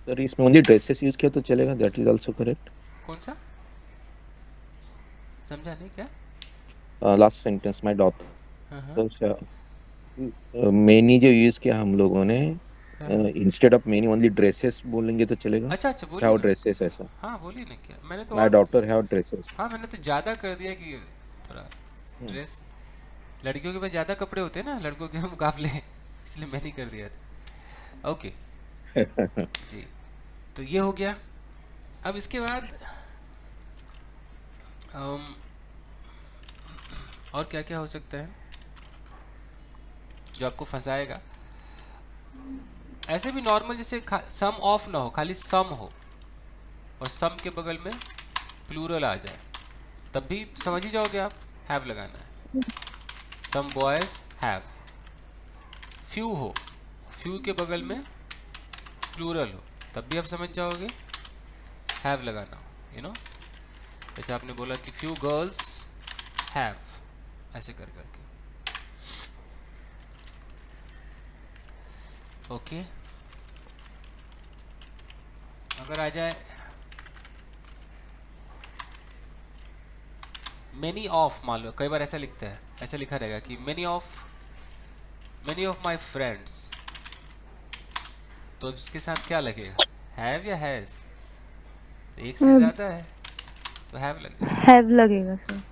सर इसमें ओनली ड्रेसेस यूज किया तो चलेगा, दैट इज आल्सो करेक्ट। कौन सा समझा नहीं क्या? लास्ट सेंटेंस माय डॉटर, हाँ हाँ। तो मेनी जो यूज किया हम लोगों ने, instead of many only dresses बोलेंगे तो चलेगा? अच्छा अच्छा, बोलिए हैव ना। ड्रेसेस ऐसा। हाँ बोलिए ना, क्या मैंने तो माय और डॉटर हैव ड्रेसेस। हाँ मैंने तो ज़्यादा कर दिया कि थोड़ा ड्रेस, लड़कियों के पास ज़्यादा कपड़े होते हैं ना लड़कों के मुकाबले, इसलिए मैंने कर दिया था। ओके जी, तो ये हो गया। अब इसके बाद और क्या क्या हो सकता है जो आपको फंसाएगा? ऐसे भी नॉर्मल, जैसे सम ऑफ ना हो, खाली सम हो और सम के बगल में प्लूरल आ जाए, तब भी समझ ही जाओगे आप, हैव लगाना है। Some boys have. फ्यू हो, फ्यू के बगल में प्लूरल हो, तब भी आप समझ जाओगे, हैव लगाना हो, यू नो। जैसे आपने बोला कि फ्यू गर्ल्स हैव, ऐसे कर करके। ओके अगर आ जाए मेनी ऑफ, मान लो कई बार ऐसा लिखता है, ऐसा लिखा रहेगा कि मेनी ऑफ माई फ्रेंड्स, तो इसके साथ क्या लगेगा, हैव या हैज? तो एक से ज़्यादा है तो हैव लग जाएगा। हैव लगेगा सर।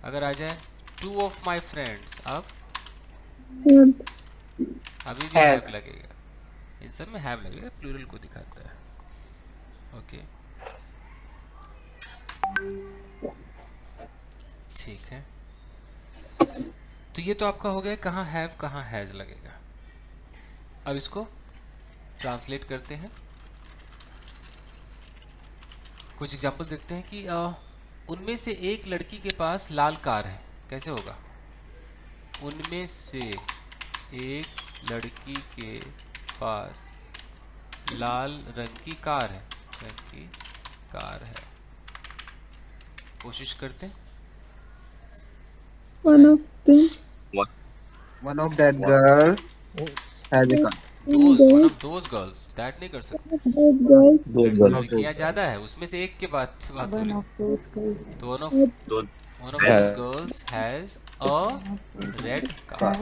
अगर आ जाए टू ऑफ माई फ्रेंड्स, अब अभी भी हैव लगेगा, इन सब में हैव लगेगा, प्लूरल को दिखाता है। ओके ठीक है, तो ये तो आपका हो गया कहाँ हैव कहाँ हैज लगेगा। अब इसको ट्रांसलेट करते हैं, कुछ एग्जांपल देखते हैं कि उनमें से एक लड़की के पास लाल कार है, कैसे होगा? उनमें से एक लड़की के पास लाल रंग की कार है, कोशिश करते हैं। One of them. One of that girl has a car. One of those girls, that नहीं कर सकते, That girl. दो गर्ल्स। लड़कियां ज्यादा है, उसमें से एक के बात हो रही है। तो one of Those this girls has a red car,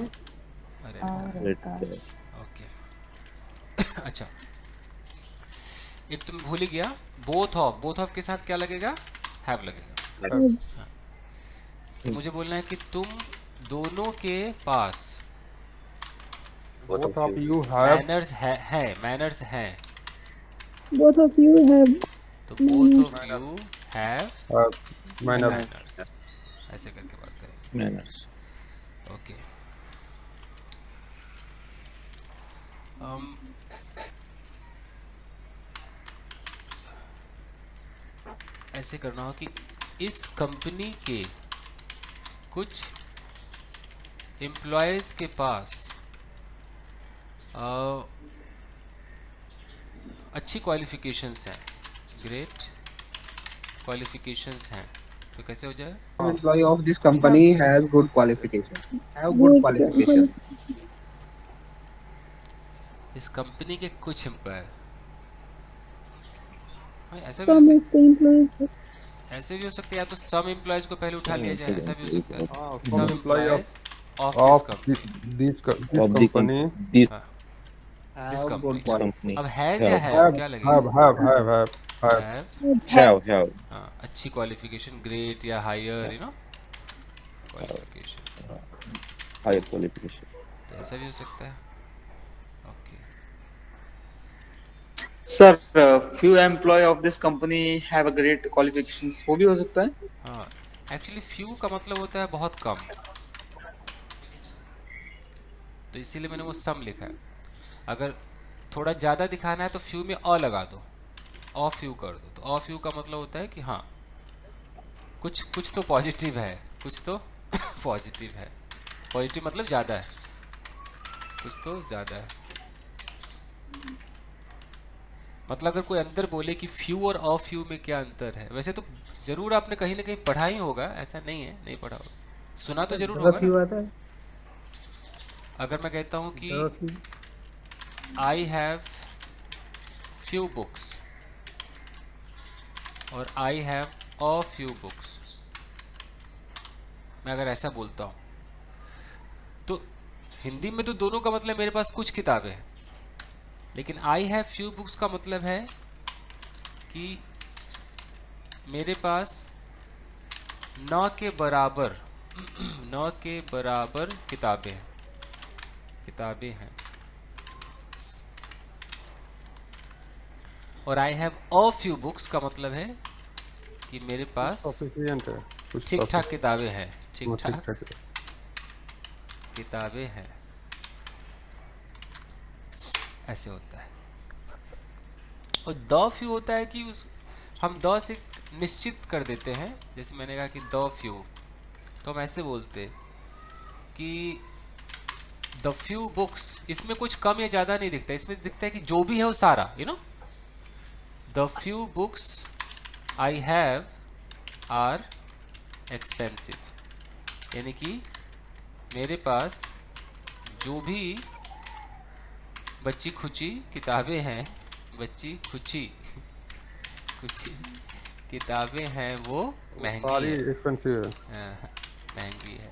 okay अच्छा, एक तुम भूल ही गया, बोथ ऑफ के साथ क्या लगेगा, हैव लगेगा। हाँ। तो मुझे बोलना है कि तुम दोनों के पास both both of of you. you have manners हैं, Both of you have. तो both of you have manners. Manners, ऐसे करके बात करेंगे। मैनर्स। ओके ऐसे करना हो कि इस कंपनी के कुछ एम्प्लॉयज़ के पास अच्छी क्वालिफिकेशंस हैं, ग्रेट क्वालिफिकेशंस हैं, तो कैसे हो जाए? Employee of this company has good qualification. Have good qualification. इस कंपनी के कुछ एम्प्लॉय, ऐसा भी हो Some सकता of the employees. है, ऐसे भी हो सकता है, या तो सम एम्प्लॉयज़ को पहले उठा लिया जाए, ऐसा भी हो सकता है। some some employee employees of of this this Of the company this this Have good company. qualification. अब हैज या have हैव क्या लगेगा? have हाँ, अच्छी क्वालिफिकेशन, ग्रेट या higher, you know qualification, higher qualification. तो ऐसा भी हो सकता है। Okay sir few employee of this company have a great qualifications, वो भी हो सकता है। हाँ, एक्चुअली फ्यू का मतलब होता है बहुत कम, तो इसीलिए मैंने वो सम लिखा है। अगर थोड़ा ज़्यादा दिखाना है तो फ्यू में अ लगा दो, अ फ्यू कर दो, तो अ फ्यू का मतलब होता है कि हाँ कुछ तो पॉजिटिव है, कुछ तो पॉजिटिव है। पॉजिटिव मतलब ज़्यादा है, कुछ तो ज़्यादा है। मतलब अगर कोई अंतर बोले कि फ्यू और अ फ्यू में क्या अंतर है, वैसे तो जरूर आपने कहीं ना कहीं पढ़ा ही होगा, ऐसा नहीं है नहीं पढ़ा होगा, सुना तो जरूर होगा ना। अगर मैं कहता हूँ कि आई हैव फ्यू बुक्स और I have a few books, मैं अगर ऐसा बोलता हूँ तो हिंदी में तो दोनों का मतलब मेरे पास कुछ किताबें हैं, लेकिन आई हैव फ्यू बुक्स का मतलब है कि मेरे पास न के बराबर न के बराबर किताबें हैं। और I have a few books का मतलब है कि मेरे पास सफिशिएंट है, कुछ ठीक ठाक किताबें हैं, ठीक ठाक ठीक किताबें हैं, ऐसे होता है। और द फ्यू होता है कि हम द से निश्चित कर देते हैं। जैसे मैंने कहा कि द फ्यू, तो हम ऐसे बोलते कि द फ्यू बुक्स, इसमें कुछ कम या ज़्यादा नहीं दिखता, इसमें दिखता है कि जो भी है वो सारा, you know. The few books I have are expensive, यानी कि मेरे पास जो भी बच्ची खुची किताबें हैं, बच्ची खुची किताबें हैं वो महंगी सारी है, एक्सपेंसिव है। महंगी है।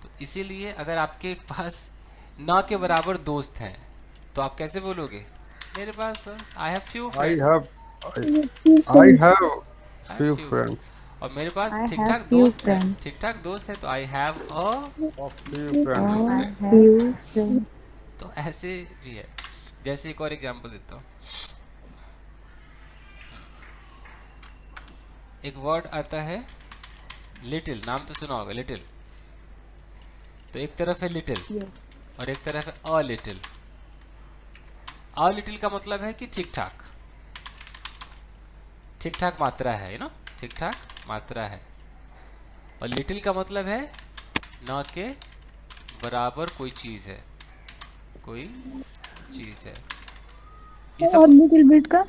तो इसीलिए अगर आपके पास ना के बराबर दोस्त हैं तो आप कैसे बोलोगे? मेरे पास बस I have few friends, I have few friends, और मेरे पास I ठीक have ठाक few दोस्त हैं, friends. ठीक ठाक दोस्त है तो I have a few friends. Few friends. तो ऐसे भी है। जैसे एक और एग्जांपल देता हूँ, एक वर्ड आता है लिटिल, नाम तो सुना होगा लिटिल। तो एक तरफ है लिटिल और एक तरफ है अ लिटिल। अ लिटिल का मतलब है कि ठीक ठाक, ठीक ठाक मात्रा है, यू नो, ठीक ठाक मात्रा है। और लिटिल का मतलब है ना के बराबर कोई चीज है, कोई चीज है। ये सब और लिटिल बिट का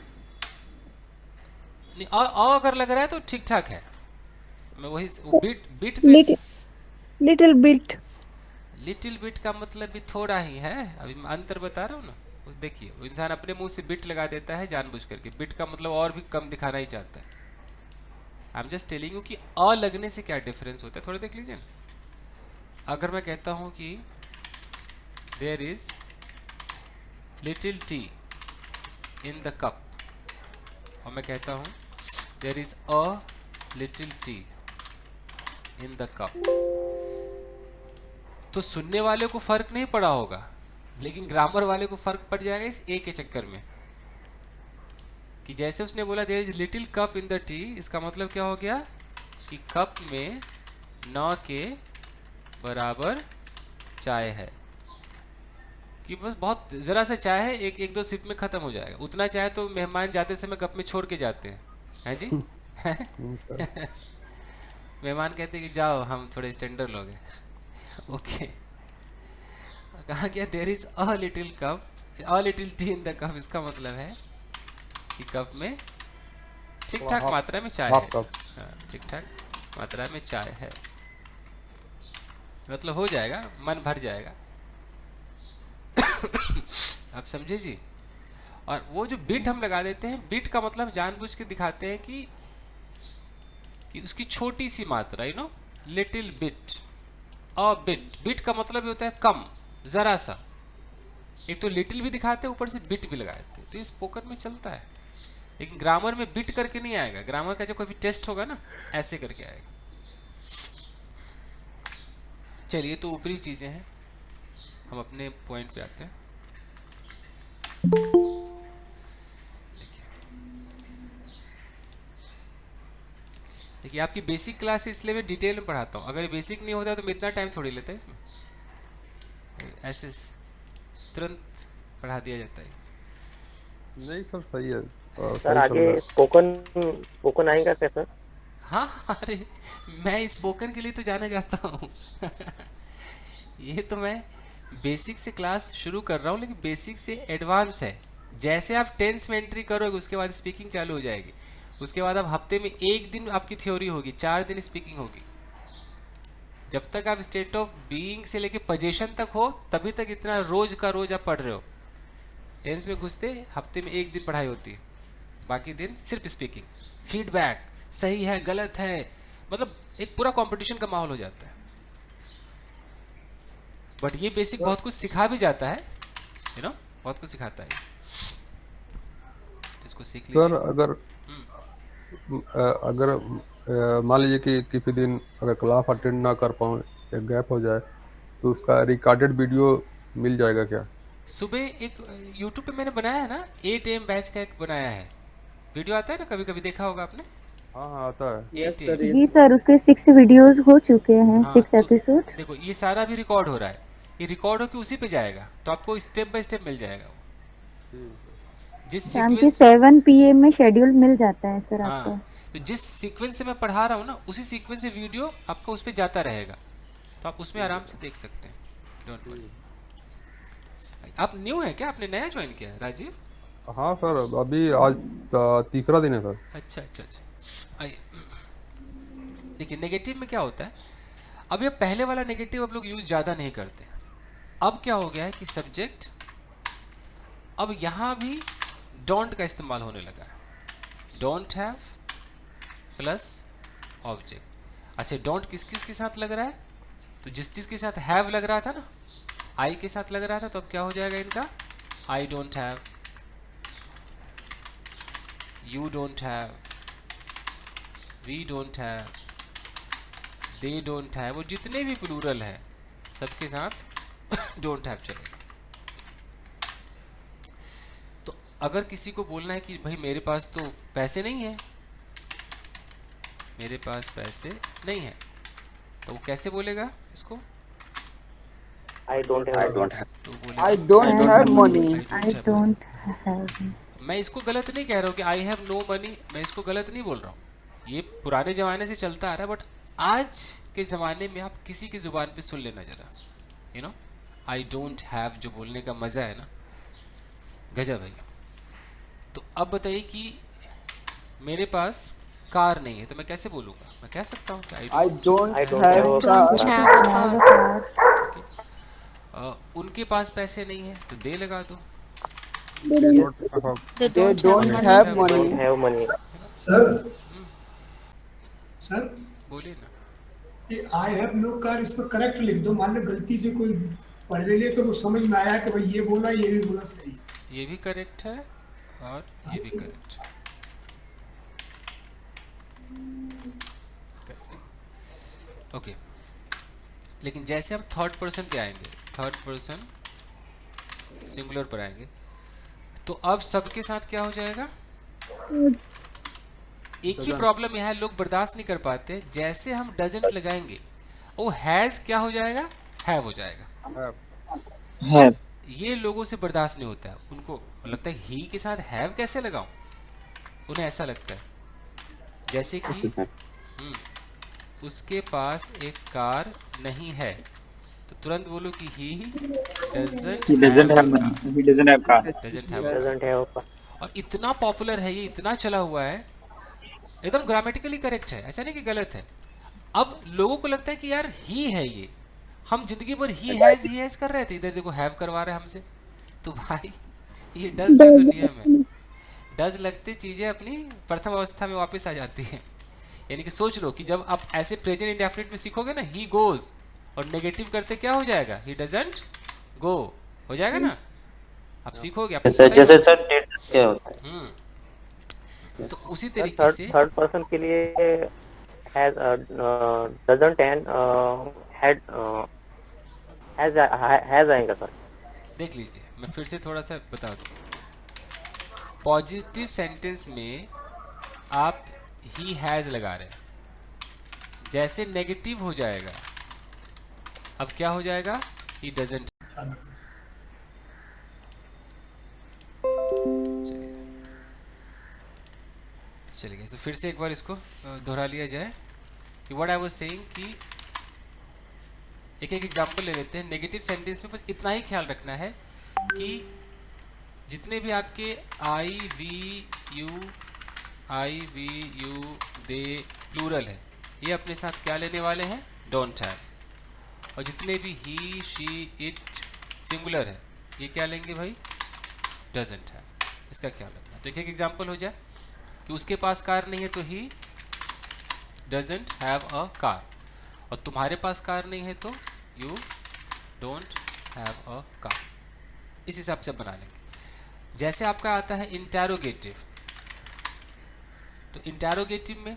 नहीं, अगर लग रहा है तो ठीक ठाक है। मैं वही bit little bit little bit का मतलब भी थोड़ा ही है। अभी मैं अंतर बता रहा हूँ ना, वो देखिए, वो इंसान अपने मुंह से बिट लगा देता है जानबूझ करके। बिट का मतलब और भी कम दिखाना ही चाहता है। I am just telling you कि अ लगने से क्या डिफरेंस होता है, थोड़ा देख लीजिए ना। अगर मैं कहता हूँ कि there is little tea in the cup, और मैं कहता हूँ there is a little tea in the cup, तो सुनने वाले को फर्क नहीं पड़ा होगा, लेकिन ग्रामर वाले को फर्क पड़ जाएगा इस ए के चक्कर में। कि जैसे उसने बोला there is little cup in the tea, इसका मतलब क्या हो गया कि कप में न के बराबर चाय है, कि बस बहुत ज़रा सा चाय है, एक दो सिप में ख़त्म हो जाएगा। उतना चाय तो मेहमान जाते समय कप में छोड़ के जाते हैं, हैं जी? मेहमान कहते हैं कि जाओ हम थोड़े स्टैंडर्ड लोग हैं। ओके, कहा गया there is a little cup, a little tea in the cup, इसका मतलब है कि कप में ठीक ठाक मात्रा में चाय है। ठीक ठाक मात्रा में चाय है, मतलब हो जाएगा, मन भर जाएगा। आप समझे जी? और वो जो बिट हम लगा देते हैं, बिट का मतलब जानबूझ के दिखाते हैं कि उसकी छोटी सी मात्रा, you know, little bit, a bit. Bit का मतलब होता है कम, जरा सा। एक तो लिटिल भी दिखाते हैं, ऊपर से बिट भी लगा देते हैं। तो ये स्पोकन में चलता है, लेकिन ग्रामर में बिट करके नहीं आएगा। ग्रामर का जो कोई भी टेस्ट होगा ना, ऐसे करके आएगा। चलिए, तो ऊपरी चीजें हैं, हम अपने पॉइंट पे आते हैं। देखिए, आपकी बेसिक क्लास है इसलिए मैं डिटेल में पढ़ाता हूँ। अगर बेसिक नहीं होता तो मैं इतना टाइम थोड़ी लेता है इसमें, ऐसे तुरंत पढ़ा दिया जाता है। नहीं सर, सही है सर। आगे स्पोकन आएगा क्या सर? हाँ, अरे मैं स्पोकन के लिए तो जाना चाहता हूँ। ये तो मैं बेसिक से क्लास शुरू कर रहा हूँ, लेकिन बेसिक से एडवांस है। जैसे आप टेंस में एंट्री करोगे उसके बाद स्पीकिंग चालू हो जाएगी। उसके बाद आप हफ्ते में 1 दिन आपकी थ्योरी होगी, 4 दिन स्पीकिंग होगी। जब तक आप स्टेट ऑफ बीइंग से लेके पोजीशन तक हो, तभी तक इतना रोज का रोज आप पढ़ रहे हो। टेंस में घुसते हफ्ते में 1 दिन पढ़ाई होती है, बाकी दिन सिर्फ स्पीकिंग, फीडबैक, सही है गलत है, मतलब एक पूरा कंपटीशन का माहौल हो जाता है। बट ये बेसिक बहुत कुछ सिखा भी जाता है, यू नो, बहुत कुछ सिखाता है, इसको सीख लीजिए। सर अगर मान लीजिए कि किसी दिन अगर क्लास अटेंड ना कर पाऊँ, एक गैप हो जाए, तो उसका रिकॉर्डेड वीडियो मिल जाएगा क्या? सुबह एक यूट्यूब पे मैंने बनाया है ना, 8 AM बैच का एक बनाया है वीडियो, आता है ना, कभी कभी देखा होगा आपने। हाँ हाँ आता है। 8 AM। जी सर, उसके 6 वीडियोस हो चुके हैं, हाँ, 6 तो एपिसोड। देखो ये सारा भी रिकॉर्ड हो रहा है, ये रिकॉर्ड होकर उसी पे जाएगा, तो आपको स्टेप बाय स्टेप मिल जाएगा वो। जिस शाम के सीक्वेंस 7 PM में शेड्यूल मिल जाता है सर आपको। हाँ, तो जिस सीक्वेंस से मैं पढ़ा रहा हूँ ना, उसी सीक्वेंस से वीडियो आपको उस पर जाता रहेगा, तो आप उसमें आराम से देख सकते हैं, डोंट वरी। आप न्यू है क्या, आपने नया ज्वाइन किया है राजीव? हाँ सर, अभी आज तीसरा दिन है सर। अच्छा अच्छा अच्छा। आइए देखिए, नेगेटिव में क्या होता है, अब ये पहले वाला नेगेटिव अब लोग यूज ज़्यादा नहीं करते। अब क्या हो गया है कि सब्जेक्ट, अब यहाँ भी डोंट का इस्तेमाल होने लगा है। Don't have plus object. अच्छा, डोंट किस किस के साथ लग रहा है, तो जिस चीज़ के साथ हैव लग रहा था ना, आई के साथ लग रहा था, तो अब क्या हो जाएगा इनका, I don't have, you don't have, we don't have, they don't have, वो जितने भी प्लूरल हैं सबके साथ डोंट हैव चलेगा। तो अगर किसी को बोलना है कि भाई मेरे पास तो पैसे नहीं है, मेरे पास पैसे नहीं है, तो वो कैसे बोलेगा इसको? I don't have. तो बोलेगा I don't have money. I don't have. मैं इसको गलत नहीं कह रहा हूँ कि आई हैव नो मनी, मैं इसको गलत नहीं बोल रहा हूँ, ये पुराने ज़माने से चलता आ रहा है, बट आज के ज़माने में आप किसी की ज़ुबान पे सुन लेना जरा, you know, I don't have जो बोलने का मज़ा है ना, गजब है। तो अब बताइए कि मेरे पास कार नहीं है, तो मैं कैसे बोलूँगा? मैं कह सकता हूँ कि I don't I don't have have. car. उनके पास पैसे नहीं है, तो दे लगा दो। They They don't don't have have Don't money. have money. Sir sir, बोलिए ना। ये आई हैव नो कार, इस पर करेक्ट लिख दो। मान लो गलती से कोई पढ़ ले तो वो समझ में आया कि भाई ये बोला, ये भी बोला सही। ये भी करेक्ट है और ये भी करेक्ट है। ओके, लेकिन जैसे हम थर्ड पर्सन पे आएंगे, थर्ड पर्सन सिंगुलर पर आएंगे, तो अब सबके साथ क्या हो जाएगा? एक ही प्रॉब्लम यहाँ लोग बर्दाश्त नहीं कर पाते, जैसे हम डजंट लगाएंगे वो हैज क्या हो जाएगा? हैव हो जाएगा। है। ये लोगों से बर्दाश्त नहीं होता है, उनको लगता है ही के साथ हैव कैसे लगाऊं, उन्हें ऐसा लगता है जैसे कि उसके पास एक कार नहीं है, तो तुरंत बोलो कि ही He doesn't have money. He doesn't have car. Doesn't have. Doesn't have. और इतना पॉपुलर है ये, इतना चला हुआ है, एकदम ग्रामेटिकली करेक्ट है, ऐसा नहीं कि गलत है। अब लोगों को लगता है कि यार ही है ये, हम जिंदगी भर ही हैज कर रहे थे, इधर देखो हैव करवा रहे हैं हमसे। तो भाई ये डज का दुनिया में डज लगती चीजें अपनी प्रथम अवस्था में वापस आ जाती हैं। यानी कि सोच लो कि जब आप ऐसे प्रेजेंट इंडेफिनिट में सीखोगे ना, ही गोज, और नेगेटिव करते क्या हो जाएगा? ही डजंट गो हो जाएगा ना, आप सीखोगे, आपको पता ही जैसे सर डेट क्या होता है? तो उसी तरीके से थर्ड पर्सन के लिए has doesn't and had has आएगा सर। देख लीजिए, मैं फिर से थोड़ा सा बता दूं। पॉजिटिव सेंटेंस में आप ही हैज लगा रहे हैं, जैसे नेगेटिव हो जाएगा अब क्या हो जाएगा? He doesn't. चलिए, तो फिर से एक बार इसको दोहरा लिया जाए कि व्हाट आई वाज सेइंग, कि एक एक एग्जांपल ले लेते हैं। नेगेटिव सेंटेंस में बस इतना ही ख्याल रखना है कि जितने भी आपके आई वी यू दे प्लूरल है, ये अपने साथ क्या लेने वाले हैं? Don't have. और जितने भी ही शी इट सिंगुलर है, ये क्या लेंगे भाई? Doesn't have. इसका ख्याल रखना। तो एक एक एग्जांपल हो जाए कि उसके पास कार नहीं है तो ही doesn't have a car, और तुम्हारे पास कार नहीं है तो you don't have a car। इस हिसाब से बना लेंगे। जैसे आपका आता है इंटेरोगेटिव, तो इंटेरोगेटिव में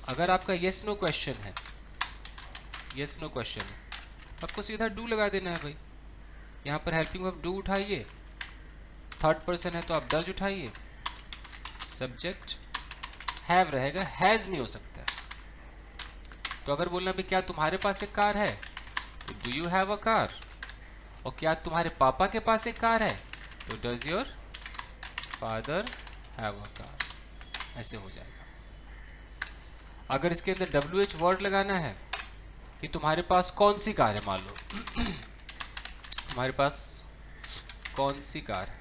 अगर आपका यस नो क्वेश्चन है, यस नो क्वेश्चन है, तो आपको सीधा डू लगा देना है भाई। यहाँ पर हेल्पिंग वर्ब डू उठाइए, थर्ड पर्सन है तो आप डज उठाइए, सब्जेक्ट हैव रहेगा, हैज़ नहीं हो सकता है। तो अगर बोलना भी क्या तुम्हारे पास एक कार है, तो do you have a car, और क्या तुम्हारे पापा के पास एक कार है, तो does your father have a car, ऐसे हो जाएगा। अगर इसके अंदर WH वर्ड लगाना है कि तुम्हारे पास कौन सी कार है, मान लो तुम्हारे पास कौन सी कार है,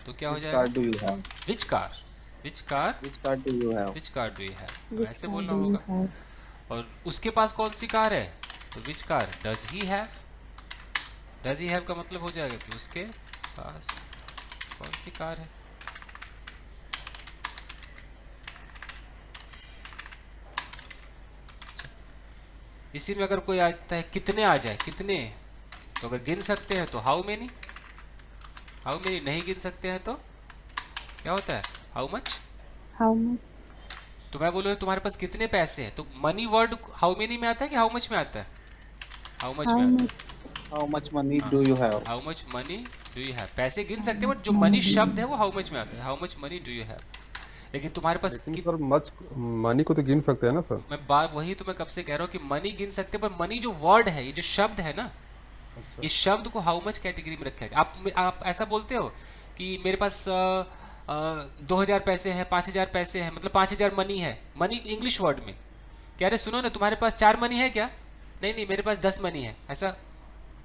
तो क्या हो जाएगा, do you have? Which car, which car, Which car do you have? Which car do you have, ऐसे बोलना होगा। और उसके पास कौन सी कार है, तो which car does he have, does he have का मतलब हो जाएगा कि उसके पास कौन सी कार है। इसी में अगर कोई आता है कितने आ जाए, कितने, तो अगर गिन सकते हैं तो हाउ मेनी, हाउ मेनी नहीं गिन सकते हैं तो क्या होता है, हाउ मच। हाउ मच, तो मैं बोलूँ तुम्हारे पास कितने पैसे हैं, तो मनी वर्ड हाउ मेनी में आता है कि हाउ मच में आता है, हाउ मच में आता है। How much money do you have? How much money do you have, पैसे गिन सकते हैं बट जो मनी शब्द है वो हाउ मच में आता है, how much money do you have. लेकिन तुम्हारे पास लेकिन सर मच मनी को तो गिन सकते हैं ना सर। मैं बात वही तो मैं कब से कह रहा हूँ कि मनी गिन सकते हैं, पर मनी जो वर्ड है, ये जो शब्द है ना, ये शब्द को हाउ मच कैटेगरी में रखा है। आप ऐसा बोलते हो कि मेरे पास 2000 पैसे हैं, 5000 पैसे हैं, मतलब 5000 मनी है, मनी इंग्लिश वर्ड में। कह रहे सुनो ना, तुम्हारे पास 4 मनी है क्या, नहीं नहीं मेरे पास 10 मनी है, ऐसा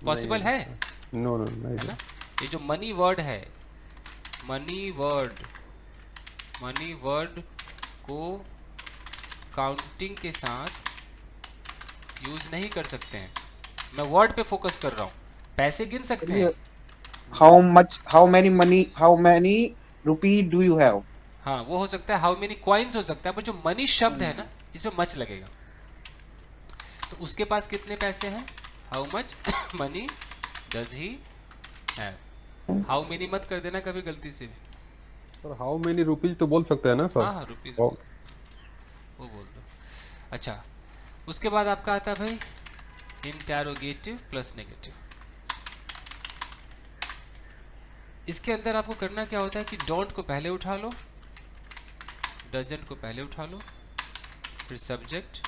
पॉसिबल है, नो नो नहीं है ना। ये जो मनी वर्ड है, मनी वर्ड को काउंटिंग के साथ यूज नहीं कर सकते हैं। मैं वर्ड पे फोकस कर रहा हूँ, पैसे गिन सकते हैं। How many rupee do you have? हाँ वो हो सकता है, हाउ मेनी कॉइन्स हो सकता है, पर जो मनी शब्द है ना, इसमें मच लगेगा। तो उसके पास कितने पैसे हैं, how much money does he have. How many मत कर देना कभी गलती से भी। सर हाउ मेनी रुपीज तो बोल सकते हैं ना सर। हाँ रुपीज वो बोल दो। अच्छा उसके बाद आपका आता है भाई इंटेरोगेटिव प्लस नेगेटिव। इसके अंदर आपको करना क्या होता है कि डोंट को पहले उठा लो, डजंट को पहले उठा लो, फिर सब्जेक्ट,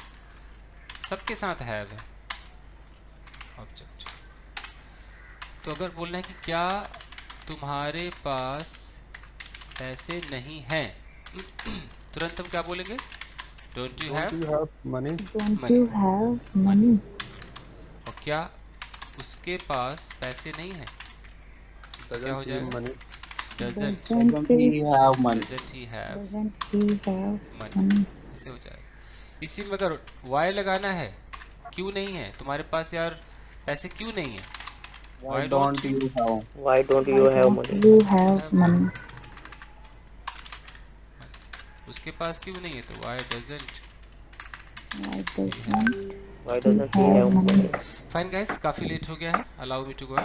सबके साथ हैव है, ऑब्जेक्ट। तो अगर बोलना है कि क्या तुम्हारे पास पैसे नहीं हैं, तुरंत हम क्या बोलेंगे, don't you have money, don't you have money. और क्या उसके पास पैसे नहीं हैं, क्या हो जाएगा, doesn't he have money? Doesn't he have doesn't he have money, ऐसे हो जाएगा। इसी में अगर वाई लगाना है, क्यों नहीं है तुम्हारे पास यार पैसे, क्यों नहीं है, Why don't you have? Why don't you have money? You have money. उसके पास क्यों नहीं है, तो why doesn't Why doesn't he have money? Fine guys, काफ़ी लेट हो गया है, अलाउ मी टू गो।